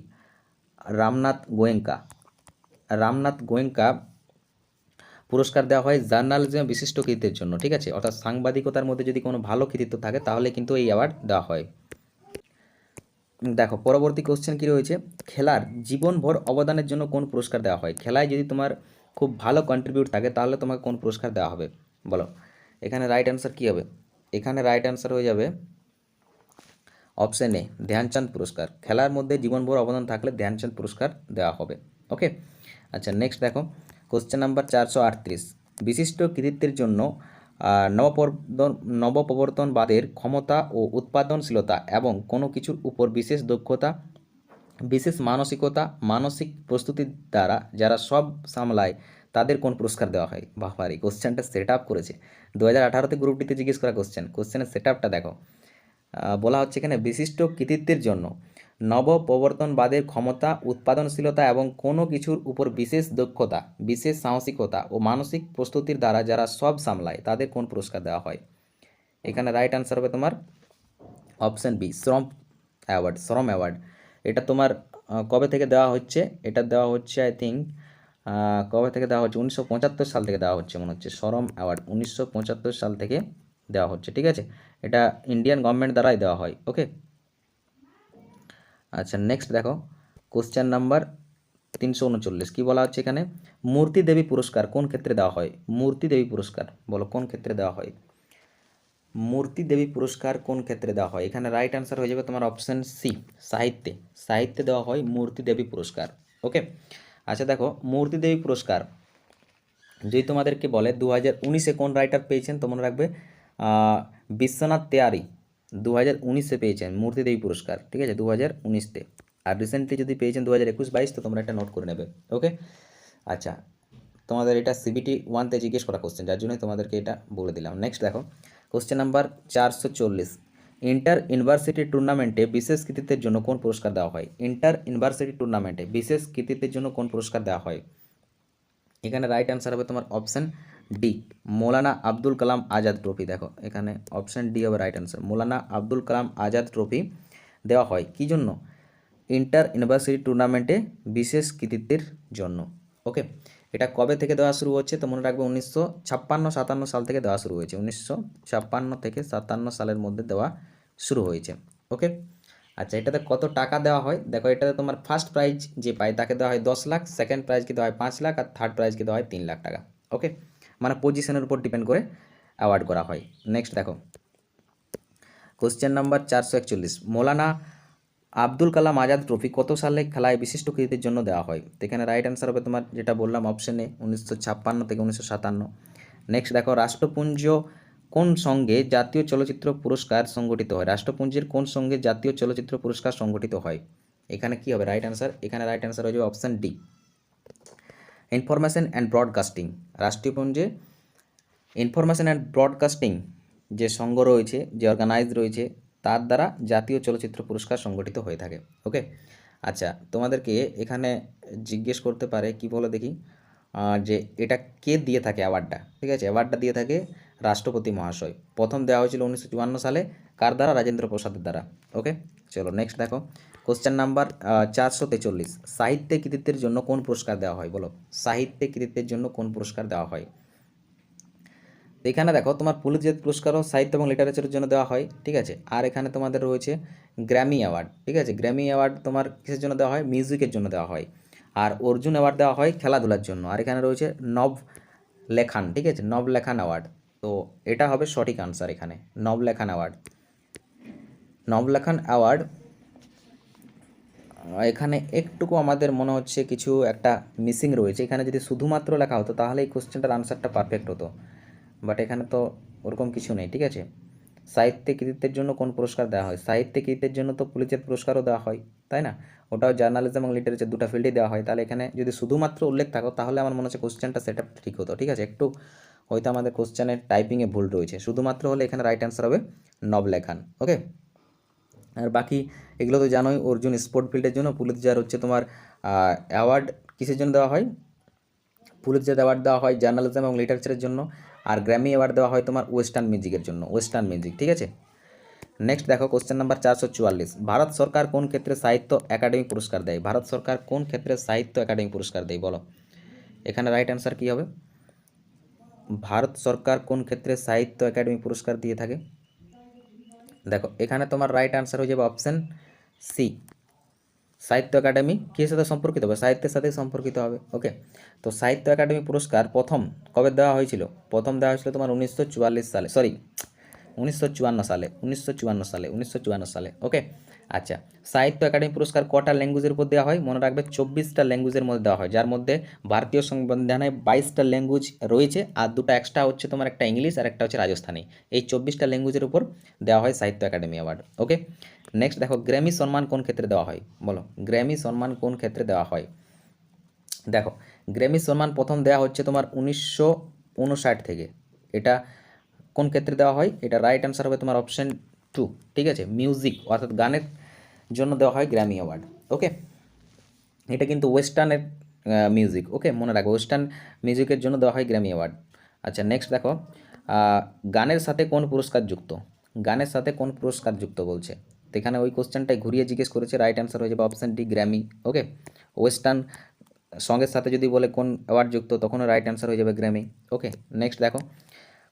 রামনাথ গোয়েঙ্কা। রামনাথ গোয়েঙ্কা পুরস্কার দেওয়া হয় জার্নালিজমে বিশিষ্ট কৃতিত্বের জন্য, ঠিক আছে? অর্থাৎ সাংবাদিকতার মধ্যে যদি কোনো ভালো কৃতিত্ব থাকে তাহলে কিন্তু এই অ্যাওয়ার্ড দেওয়া হয়। দেখো পরবর্তী কোশ্চেন কী রয়েছে, খেলার জীবনভর অবদানের জন্য কোন পুরস্কার দেওয়া হয়? খেলায় যদি তোমার খুব ভালো কন্ট্রিবিউট থাকে তাহলে তোমাকে কোন পুরস্কার দেওয়া হবে বলো? এখানে রাইট অ্যান্সার কী হবে? এখানে রাইট অ্যান্সার হয়ে যাবে অপশন এ, ধ্যানচাঁদ পুরস্কার। খেলার মধ্যে জীবনভর অবদান থাকলে ধ্যানচাঁদ পুরস্কার দেওয়া হবে। ওকে, আচ্ছা নেক্সট দেখো কোশ্চেন নাম্বার 438, বিশিষ্ট কৃতিত্বের জন্য নবপ্রবর্তনবাদের ক্ষমতা ও উৎপাদনশীলতা এবং কোনো কিছুর উপর বিশেষ দক্ষতা, বিশেষ মানসিকতা, মানসিক প্রস্তুতির দ্বারা যারা সব সামলায় তাদের কোন পুরস্কার দেওয়া হয়? বাবারে কোশ্চেনটা সেট আপ করেছে 2018-তে গ্রুপ ডিতে জিজ্ঞেস করা কোশ্চেনের সেট আপটা দেখো। বলা হচ্ছে এখানে বিশিষ্ট কৃতিত্বের জন্য নবপ্রবর্তনবাদের ক্ষমতা, উৎপাদনশীলতা এবং কোনো কিছুর উপর বিশেষ দক্ষতা, বিশেষ সাহসিকতা ও মানসিক প্রস্তুতির দ্বারা যারা সব সামলায় তাদের কোন পুরস্কার দেওয়া হয়? এখানে রাইট আনসার হবে তোমার অপশান বি, শ্রম অ্যাওয়ার্ড। শ্রম অ্যাওয়ার্ড এটা তোমার কবে থেকে দেওয়া হচ্ছে? এটা দেওয়া হচ্ছে আই থিঙ্ক কবে থেকে দেওয়া হচ্ছে, 1975 সাল থেকে দেওয়া হচ্ছে মনে হচ্ছে। শ্রম অ্যাওয়ার্ড 1975 সাল থেকে দেওয়া হচ্ছে, ঠিক আছে? এটা ইন্ডিয়ান গভর্নমেন্ট দ্বারাই দেওয়া হয়। ওকে, আচ্ছা নেক্সট দেখো কোশ্চেন নাম্বার 339, কী বলা হচ্ছে এখানে, মূর্তি দেবী পুরস্কার কোন ক্ষেত্রে দেওয়া হয়? মূর্তি দেবী পুরস্কার বলো কোন ক্ষেত্রে দেওয়া হয়? মূর্তি দেবী পুরস্কার কোন ক্ষেত্রে দেওয়া হয়? এখানে রাইট অ্যান্সার হয়ে যাবে তোমার অপশান সি, সাহিত্যে। সাহিত্যে দেওয়া হয় মূর্তি দেবী পুরস্কার। ওকে, আচ্ছা দেখো মূর্তি দেবী পুরস্কার যদি তোমাদেরকে বলে 2019-এ কোন রাইটার পেয়েছেন, তো মনে রাখবে বিশ্বনাথ তেওয়ারি 2019-এ পেয়েছেন মূর্তি দেবী পুরস্কার, ঠিক আছে? 2019-তে। আর রিসেন্টলি যদি পেয়েছেন 2021-22, তো তোমরা এটা নোট করে নেবে। ওকে, আচ্ছা তোমাদের এটা সিবিটি 1-তে জিজ্ঞেস করা কোশ্চেন, যার জন্যই তোমাদেরকে এটা বলে দিলাম। নেক্সট দেখো কোশ্চেন নাম্বার 440, ইন্টার ইউনিভার্সিটি টুর্নামেন্টে বিশেষ কৃতিত্বের জন্য কোন পুরস্কার দেওয়া হয়? ইন্টার ইউনিভার্সিটি টুর্নামেন্টে বিশেষ কৃতিত্বের জন্য কোন পুরস্কার দেওয়া হয়? এখানে রাইট অ্যান্সার হবে তোমার অপশান ডি, মৌলানা আব্দুল কালাম আজাদ ট্রফি। দেখো এখানে অপশান ডি হবে রাইট অ্যান্সার, মৌলানা আব্দুল কালাম আজাদ ট্রফি দেওয়া হয় কী জন্য? ইন্টার ইউনিভার্সিটি টুর্নামেন্টে বিশেষ কৃতিত্বের জন্য। ওকে, এটা কবে থেকে দেওয়া শুরু হচ্ছে? তো মনে রাখবে 1956-57 সাল থেকে দেওয়া শুরু হয়েছে। 1956 থেকে 57 সালের মধ্যে দেওয়া শুরু হয়েছে। ওকে, আচ্ছা এটাতে কত টাকা দেওয়া হয়? দেখো এটাতে তোমার ফার্স্ট প্রাইজ যে পায় তাকে দেওয়া হয় 10 লাখ, সেকেন্ড প্রাইজকে দেওয়া হয় 5 লাখ, আর থার্ড প্রাইজকে দেওয়া হয় 3 লাখ টাকা। ওকে, মানে পজিশনের উপর ডিপেন্ড করে অ্যাওয়ার্ড করা হয়। নেক্সট দেখো কোশ্চেন নাম্বার 441, মৌলানা আব্দুল কালাম আজাদ ট্রফি কত সালে খেলায় বিশিষ্ট কৃতিত্বের জন্য দেওয়া হয়? তো এখানে রাইট অ্যান্সার হবে তোমার যেটা বললাম অপশন এ, 1956 থেকে 1957। নেক্সট দেখো রাষ্ট্রপুঞ্জ কোন সঙ্গে জাতীয় চলচ্চিত্র পুরস্কার সংগঠিত হয়? রাষ্ট্রপুঞ্জের কোন সঙ্গে জাতীয় চলচ্চিত্র পুরস্কার সংগঠিত হয়? এখানে কি হবে রাইট অ্যান্সার? এখানে রাইট অ্যান্সার হয়ে যাবে option D, information and broadcasting. রাষ্ট্রপুঞ্জে ইনফরমেশন অ্যান্ড ব্রডকাস্টিং যে সংঘ রয়েছে, যে অর্গানাইজ রয়েছে, তার দ্বারা জাতীয় চলচ্চিত্র পুরস্কার সংগঠিত হয়ে থাকে। ওকে, আচ্ছা তোমাদেরকে এখানে জিজ্ঞেস করতে পারে কি বলো দেখি, যে এটা কে দিয়ে থাকে অ্যাওয়ার্ডটা? ঠিক আছে, অ্যাওয়ার্ডটা দিয়ে থাকে রাষ্ট্রপতি মহাশয়। প্রথম দেওয়া হয়েছিল 1954 সালে, কার দ্বারা? রাজেন্দ্র প্রসাদের দ্বারা। ওকে, চলো নেক্সট দেখো কোশ্চেন নাম্বার 443, সাহিত্যে কৃতিত্বের জন্য কোন পুরস্কার দেওয়া হয়? বলো সাহিত্যে কৃতিত্বের জন্য কোন পুরস্কার দেওয়া হয়? এখানে দেখো তোমার পুলিৎজার পুরস্কারও সাহিত্য এবং লিটারেচারের জন্য দেওয়া হয়, ঠিক আছে? আর এখানে তোমাদের রয়েছে গ্র্যামি অ্যাওয়ার্ড, ঠিক আছে? গ্র্যামি অ্যাওয়ার্ড তোমার কিসের জন্য দেওয়া হয়? মিউজিকের জন্য দেওয়া হয়। আর অর্জুন অ্যাওয়ার্ড দেওয়া হয় খেলাধুলার জন্য। আর এখানে রয়েছে নবলেখান, ঠিক আছে? নবলেখান অ্যাওয়ার্ড। তো এটা হবে সঠিক আনসার এখানে, নবলেখান অ্যাওয়ার্ড। নবলেখান অ্যাওয়ার্ড এখানে একটুকু আমাদের মনে হচ্ছে কিছু একটা মিসিং রয়েছে। এখানে যদি শুধুমাত্র লেখা হতো তাহলে এই কোশ্চেনটার আনসারটা পারফেক্ট হতো, বাট এখানে তো ওরকম কিছু নেই, ঠিক আছে? সাহিত্যে কৃতিত্বের জন্য কোন পুরস্কার দেওয়া হয়? সাহিত্যে কৃতিত্বের জন্য তো পুলিৎজার পুরস্কারও দেওয়া হয়, তাই না? ওটাও জার্নালিজম এবং লিটারেচার দুটো ফিল্ডেই দেওয়া হয়। তাহলে এখানে যদি শুধুমাত্র উল্লেখ থাকো তাহলে আমার মনে হচ্ছে কোশ্চেনটা সেট আপ ঠিক হতো, ঠিক আছে? একটু হয়তো আমাদের কোশ্চেনের টাইপিংয়ে ভুল রয়েছে। শুধুমাত্র হলে এখানে রাইট অ্যান্সার হবে নবলে খান। ওকে, আর বাকি এগুলো তো জানোই, অর্জুন স্পোর্ট ফিল্ডের জন্য, পুলিৎজার হচ্ছে তোমার অ্যাওয়ার্ড কিসের জন্য দেওয়া হয়, পুলিৎজার অ্যাওয়ার্ড দেওয়া হয় জার্নালিজম এবং লিটারেচারের জন্য, আর গ্র্যামি অ্যাওয়ার্ড দেওয়া হয় তোমার ওয়েস্টার্ন মিউজিকের জন্য, ওয়েস্টার্ন মিউজিক। ঠিক আছে, নেক্সট দেখো কোশ্চেন নাম্বার 444, ভারত সরকার কোন ক্ষেত্রে সাহিত্য একাডেমি পুরস্কার দেয়? ভারত সরকার কোন ক্ষেত্রে সাহিত্য একাডেমি পুরস্কার দেয় বলো? এখানে রাইট অ্যান্সার কী হবে? ভারত সরকার কোন ক্ষেত্রে সাহিত্য একাডেমি পুরস্কার দিয়ে থাকে? দেখো এখানে তোমার রাইট অ্যান্সার হয়ে যাবে অপশন সি, সাহিত্য একাডেমি কিসের সাথে সম্পর্কিত হবে? সাহিত্যের সাথে সম্পর্কিত হবে। ওকে, তো সাহিত্য একাডেমি পুরস্কার প্রথম কবে দেওয়া হয়েছিল? প্রথম দেওয়া হয়েছিল তোমার 1944 সালে, সরি 1954 সালে। ওকে, আচ্ছা, সাহিত্য একাডেমি পুরস্কার কটা ল্যাঙ্গুয়েজের উপর দেওয়া হয়? মনে রাখবে 24টা ল্যাঙ্গুয়েজের মধ্যে দেওয়া হয়, যার মধ্যে ভারতীয় সংবিধানে 22টা ল্যাঙ্গুয়েজ রয়েছে, আর দুটো এক্সট্রা হচ্ছে তোমার, একটা ইংলিশ আর একটা হচ্ছে রাজস্থানী। এই 24টা ল্যাঙ্গুয়েজের উপর দেওয়া হয় সাহিত্য একাডেমি অ্যাওয়ার্ড। ওকে, নেক্সট দেখো গ্র্যামি সম্মান কোন ক্ষেত্রে দেওয়া হয় বলো? গ্র্যামি সম্মান কোন ক্ষেত্রে দেওয়া হয়? দেখো গ্র্যামি সম্মান প্রথম দেওয়া হচ্ছে তোমার 1959 থেকে। এটা কোন ক্ষেত্রে দেওয়া হয়? এটা রাইট অ্যান্সার হবে তোমার অপশন 2। ঠিক আছে, মিউজিক অর্থাৎ গানের জন্য দেওয়া হয় গ্র্যামি অ্যাওয়ার্ড। ওকে, এটা কিন্তু ওয়েস্টার্নের মিউজিক। ওকে, মনে রাখো ওয়েস্টার্ন মিউজিকের জন্য দেওয়া হয় গ্র্যামি অ্যাওয়ার্ড। আচ্ছা, নেক্সট দেখো গানের সাথে কোন পুরস্কার যুক্ত? গানের সাথে কোন পুরস্কার যুক্ত বলছে, তো এখানে ওই কোশ্চেনটাই ঘুরিয়ে জিজ্ঞেস করেছে, রাইট অ্যান্সার হয়ে যাবে অপশন ডি, গ্র্যামি। ওকে, ওয়েস্টার্ন সঙ্গের সাথে যদি বলে কোন অ্যাওয়ার্ড যুক্ত, তখনও রাইট অ্যান্সার হয়ে যাবে গ্র্যামি। ওকে, নেক্সট দেখো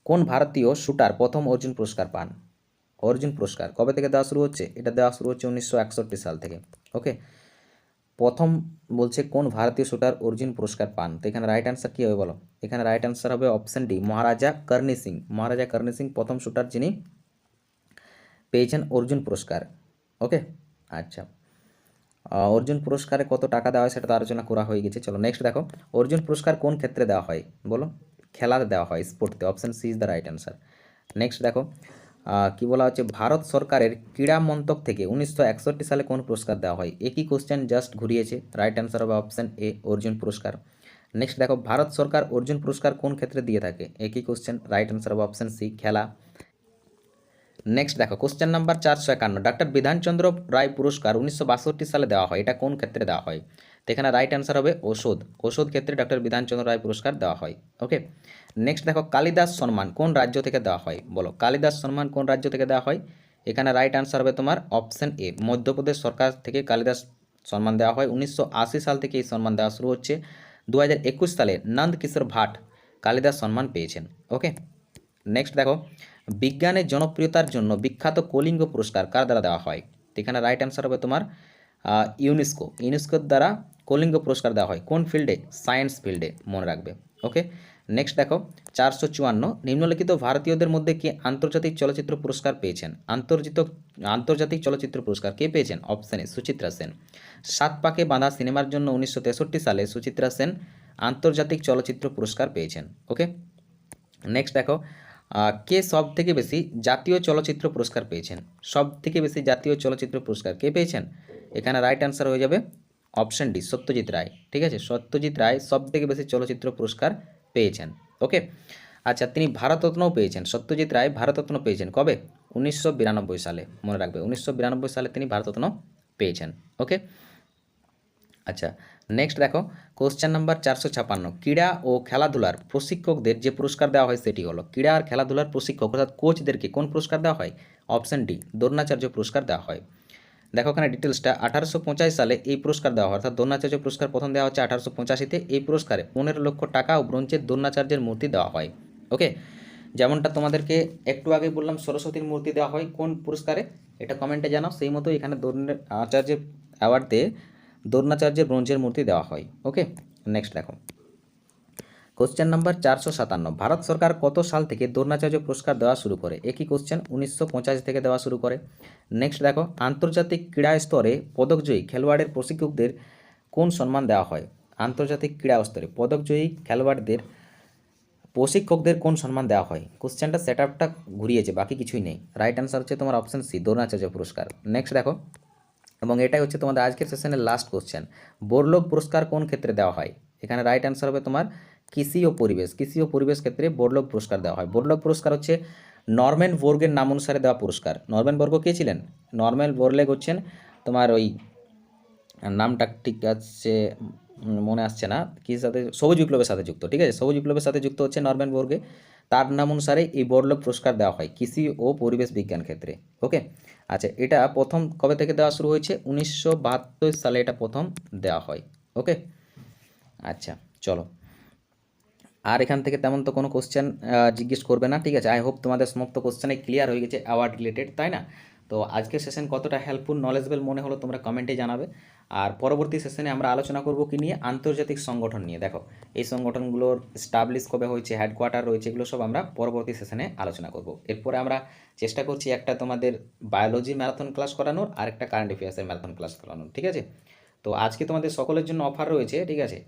কোন ভারতীয় শুটার প্রথম অর্জুন পুরস্কার পান? অর্জুন পুরস্কার কবে থেকে দেওয়া শুরু হচ্ছে? এটা দেওয়া শুরু হচ্ছে 1961 সাল থেকে। ওকে, প্রথম বলছে কোন ভারতীয় শুটার অর্জুন পুরস্কার পান, তো এখানে রাইট অ্যান্সার কী হবে বলো? এখানে রাইট অ্যান্সার হবে অপশন ডি, মহারাজা করণী সিং। মহারাজা করণী সিং প্রথম শুটার যিনি পেয়েছেন অর্জুন পুরস্কার। ওকে, আচ্ছা, অর্জুন পুরস্কারে কত টাকা দেওয়া হয় সেটা তো আলোচনা করা হয়ে গেছে। চলো নেক্সট দেখো অর্জুন পুরস্কার কোন ক্ষেত্রে দেওয়া হয় বলো? খেলাতে দেওয়া হয়, স্পোর্টতে। Option C is the right answer. Next দেখো কি বলা হচ্ছে, ভারত সরকারের ক্রীড়া মন্ত্রক থেকে 1961 সালে কোন পুরস্কার দেওয়া হয়? একই কোশ্চেন জাস্ট ঘুরিয়েছে, রাইট অ্যান্সার হবে অপশন এ, অর্জুন পুরস্কার। নেক্সট দেখো ভারত সরকার অর্জুন পুরস্কার কোন ক্ষেত্রে দিয়ে থাকে? একই কোশ্চেন, রাইট অ্যান্সার হবে অপশন সি, খেলা। নেক্সট দেখো কোশ্চেন নাম্বার 451, ডক্টর বিধানচন্দ্র রায় পুরস্কার 1962 সালে দেওয়া হয়, এটা কোন ক্ষেত্রে দেওয়া হয়? তো এখানে রাইট অ্যান্সার হবে ওষুধ। ওষুধ ক্ষেত্রে ডক্টর বিধানচন্দ্র রায় পুরস্কার দেওয়া হয়। ওকে, নেক্সট দেখো কালিদাস সম্মান কোন রাজ্য থেকে দেওয়া হয় বলো? কালিদাস সম্মান কোন রাজ্য থেকে দেওয়া হয়? এখানে রাইট অ্যান্সার হবে তোমার অপশন এ, মধ্যপ্রদেশ সরকার থেকে কালিদাস সম্মান দেওয়া হয়। 1980 সাল থেকে এই সম্মান দেওয়া শুরু হচ্ছে। 2021 সালে নন্দ কিশোর ভাট কালিদাস সম্মান পেয়েছেন। ওকে, নেক্সট দেখো বিজ্ঞানের জনপ্রিয়তার জন্য বিখ্যাত কলিঙ্গ পুরস্কার কার দ্বারা দেওয়া হয়? তো এখানে রাইট অ্যান্সার হবে তোমার ইউনেস্কোর দ্বারা কলিঙ্গ পুরস্কার দেওয়া হয়। কোন ফিল্ডে? সায়েন্স ফিল্ডে, মনে রাখবে। ওকে, নেক্সট দেখো 454, নিম্নলিখিত ভারতীয়দের মধ্যে কে আন্তর্জাতিক চলচ্চিত্র পুরস্কার পেয়েছেন? আন্তর্জাতিক চলচ্চিত্র পুরস্কার কে পেয়েছেন? Option A, Suchitra Sen. সাত পাকে বাঁধা সিনেমার জন্য 1963 সালে সুচিত্রা সেন আন্তর্জাতিক চলচ্চিত্র পুরস্কার পেয়েছেন। ওকে, নেক্সট দেখো কে সব থেকে বেশি জাতীয় চলচ্চিত্র পুরস্কার পেয়েছেন? সব থেকে বেশি জাতীয় চলচ্চিত্র পুরস্কার কে পেয়েছেন? এখানে রাইট অ্যান্সার হয়ে যাবে অপশন ডি, সত্যজিৎ রায়। ঠিক আছে, সত্যজিৎ রায় সব থেকে বেশি চলচ্চিত্র পুরস্কার পেয়েছেন। ওকে, আচ্ছা, তিনি ভারতরত্নও পেয়েছেন। সত্যজিৎ রায় ভারতরত্ন পেয়েছেন কবে? 1992 সালে, মনে রাখবে 1992 সালে তিনি ভারতরত্ন পেয়েছেন। ওকে, আচ্ছা, নেক্সট দেখো কোশ্চেন নাম্বার 456, ক্রীড়া ও খেলাধুলার প্রশিক্ষকদের যে পুরস্কার দেওয়া হয় সেটি হলো, ক্রীড়া আর খেলাধুলার প্রশিক্ষক অর্থাৎ কোচদেরকে কোন পুরস্কার দেওয়া হয়? অপশন ডি, দ্রোণাচার্য পুরস্কার দেওয়া হয়। দেখো এখানে ডিটেলসটা, 1885 সালে এই পুরস্কার দেওয়া হয়, অর্থাৎ দ্রোণাচার্য পুরস্কার প্রথম দেওয়া হচ্ছে 1885-তে। এই পুরস্কারে 15 লক্ষ টাকা ও ব্রোঞ্জের দ্রোণাচার্যের মূর্তি দেওয়া হয়। ওকে, যেমনটা তোমাদেরকে একটু আগে বললাম সরস্বতীর মূর্তি দেওয়া হয় কোন পুরস্কারে, এটা কমেন্টে জানাও। সেই মতো এখানে দ্রোণাচার্য অ্যাওয়ার্ড দিয়ে দ্রোণাচার্যের ব্রোঞ্জের মূর্তি দেওয়া হয়। ওকে, নেক্সট দেখো কোশ্চেন নাম্বার 457, ভারত সরকার কত সাল থেকে দ্রোণাচার্য পুরস্কার দেওয়া শুরু করে? একই কোশ্চেন, 1985 থেকে দেওয়া শুরু করে। নেক্সট দেখো আন্তর্জাতিক ক্রীড়া স্তরে পদকজয়ী খেলোয়াড়ের প্রশিক্ষকদের কোন সম্মান দেওয়া হয়? আন্তর্জাতিক ক্রীড়া স্তরে পদকজয়ী খেলোয়াড়দের প্রশিক্ষকদের কোন সম্মান দেওয়া হয়? কোশ্চেনটা সেট আপটা ঘুরিয়েছে, বাকি কিছুই নেই। রাইট অ্যান্সার হচ্ছে তোমার অপশন সি, দ্রোণাচার্য পুরস্কার। নেক্সট দেখো, এবং এটাই হচ্ছে তোমাদের আজকের সেশনের লাস্ট কোশ্চেন, বোরলোগ পুরস্কার কোন ক্ষেত্রে দেওয়া হয়? এখানে রাইট অ্যান্সার হবে তোমার কৃষি ও পরিবেশ। কৃষি ও পরিবেশ ক্ষেত্রে বোরলোগ পুরস্কার দেওয়া হয়। বোরলোগ পুরস্কার হচ্ছে নরম্যান বোর্গের নাম অনুসারে দেওয়া পুরস্কার। নরম্যান বোর্গ কে ছিলেন? নরম্যান বোরলেগ হচ্ছেন তোমার ওই নামটা ঠিক আছে মনে আসছে না, কি সাথে, সবুজ বিপ্লবের সাথে যুক্ত, ঠিক আছে, সবুজ বিপ্লবের সাথে যুক্ত হচ্ছে নরম্যান বোর্গে। তার নাম অনুসারে এই বোরলগ পুরস্কার দেওয়া হয় কৃষি ও পরিবেশ বিজ্ঞান ক্ষেত্রে। ওকে, আচ্ছা, এটা প্রথম কবে থেকে দেওয়া শুরু হয়েছে? 1972 সালে এটা প্রথম দেওয়া হয়। ওকে, আচ্ছা, চলো। আর এখান থেকে তেমন তো কোনো কোশ্চেন জিজ্ঞেস করবে না, ঠিক আছে। আই হোপ তোমাদের সমস্ত কোশ্চেনে ক্লিয়ার হয়ে গেছে অ্যাওয়ার্ড রিলেটেড, তাই না? তো আজকের সেশন কতটা হেল্পফুল নলেজেবল মনে হলো তোমরা কমেন্টে জানাবে। আর পরবর্তী সেশনে আমরা আলোচনা করব কি নিয়ে? আন্তর্জাতিক সংগঠন নিয়ে। দেখো, এই সংগঠনগুলোর স্টাবলিশ কবে হয়েছে, হেডকোয়ার্টার রয়েছে, এগুলো সব আমরা পরবর্তী সেশনে আলোচনা করব। এরপরে আমরা চেষ্টা করছি একটা তোমাদের বায়োলজি ম্যারাথন ক্লাস করানোর আর একটা কারেন্ট অ্যাফেয়ার্সের ম্যারাথন ক্লাস করানোর, ঠিক আছে। তো আজকে তোমাদের সকলের জন্য অফার রয়েছে, ঠিক আছে।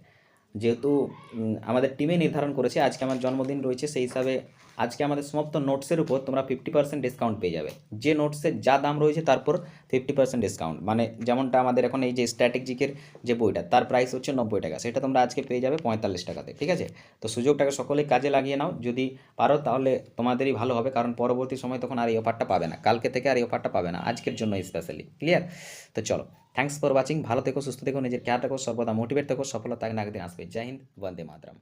যেহেতু আমাদের টিমে নির্ধারণ করেছে আজকে আমার জন্মদিন রয়েছে, সেই হিসাবে আজকে আমাদের সমস্ত নোটসের উপর তোমরা 50% ডিসকাউন্ট পেয়ে যাবে। যে নোটসের যা দাম রয়েছে তারপর 50% ডিসকাউন্ট, মানে যেমনটা আমাদের এখন এই যে স্ট্র্যাটেজিকের যে বইটা তার প্রাইস হচ্ছে 90 টাকা, সেটা তোমরা আজকে পেয়ে যাবে 45 টাকাতে, ঠিক আছে। তো সুযোগটাকে সকলেই কাজে লাগিয়ে নাও, যদি পারো তাহলে তোমাদেরই ভালো হবে, কারণ পরবর্তী সময় তখন আর এই অফারটা পাবে না, কালকে থেকে আর এই অফারটা পাবে না, আজকের জন্য স্পেশালি। ক্লিয়ার? তো চলো, থ্যাঙ্কস ফর ওয়াচিং। ভালো থেকো, সুস্থ থেকো, নিজের খেয়াল রাখো, সর্বদা মোটিভেট থেকো, সফলতা একদিন আসবে। জয় হিন্দ, বন্দে মাতরম।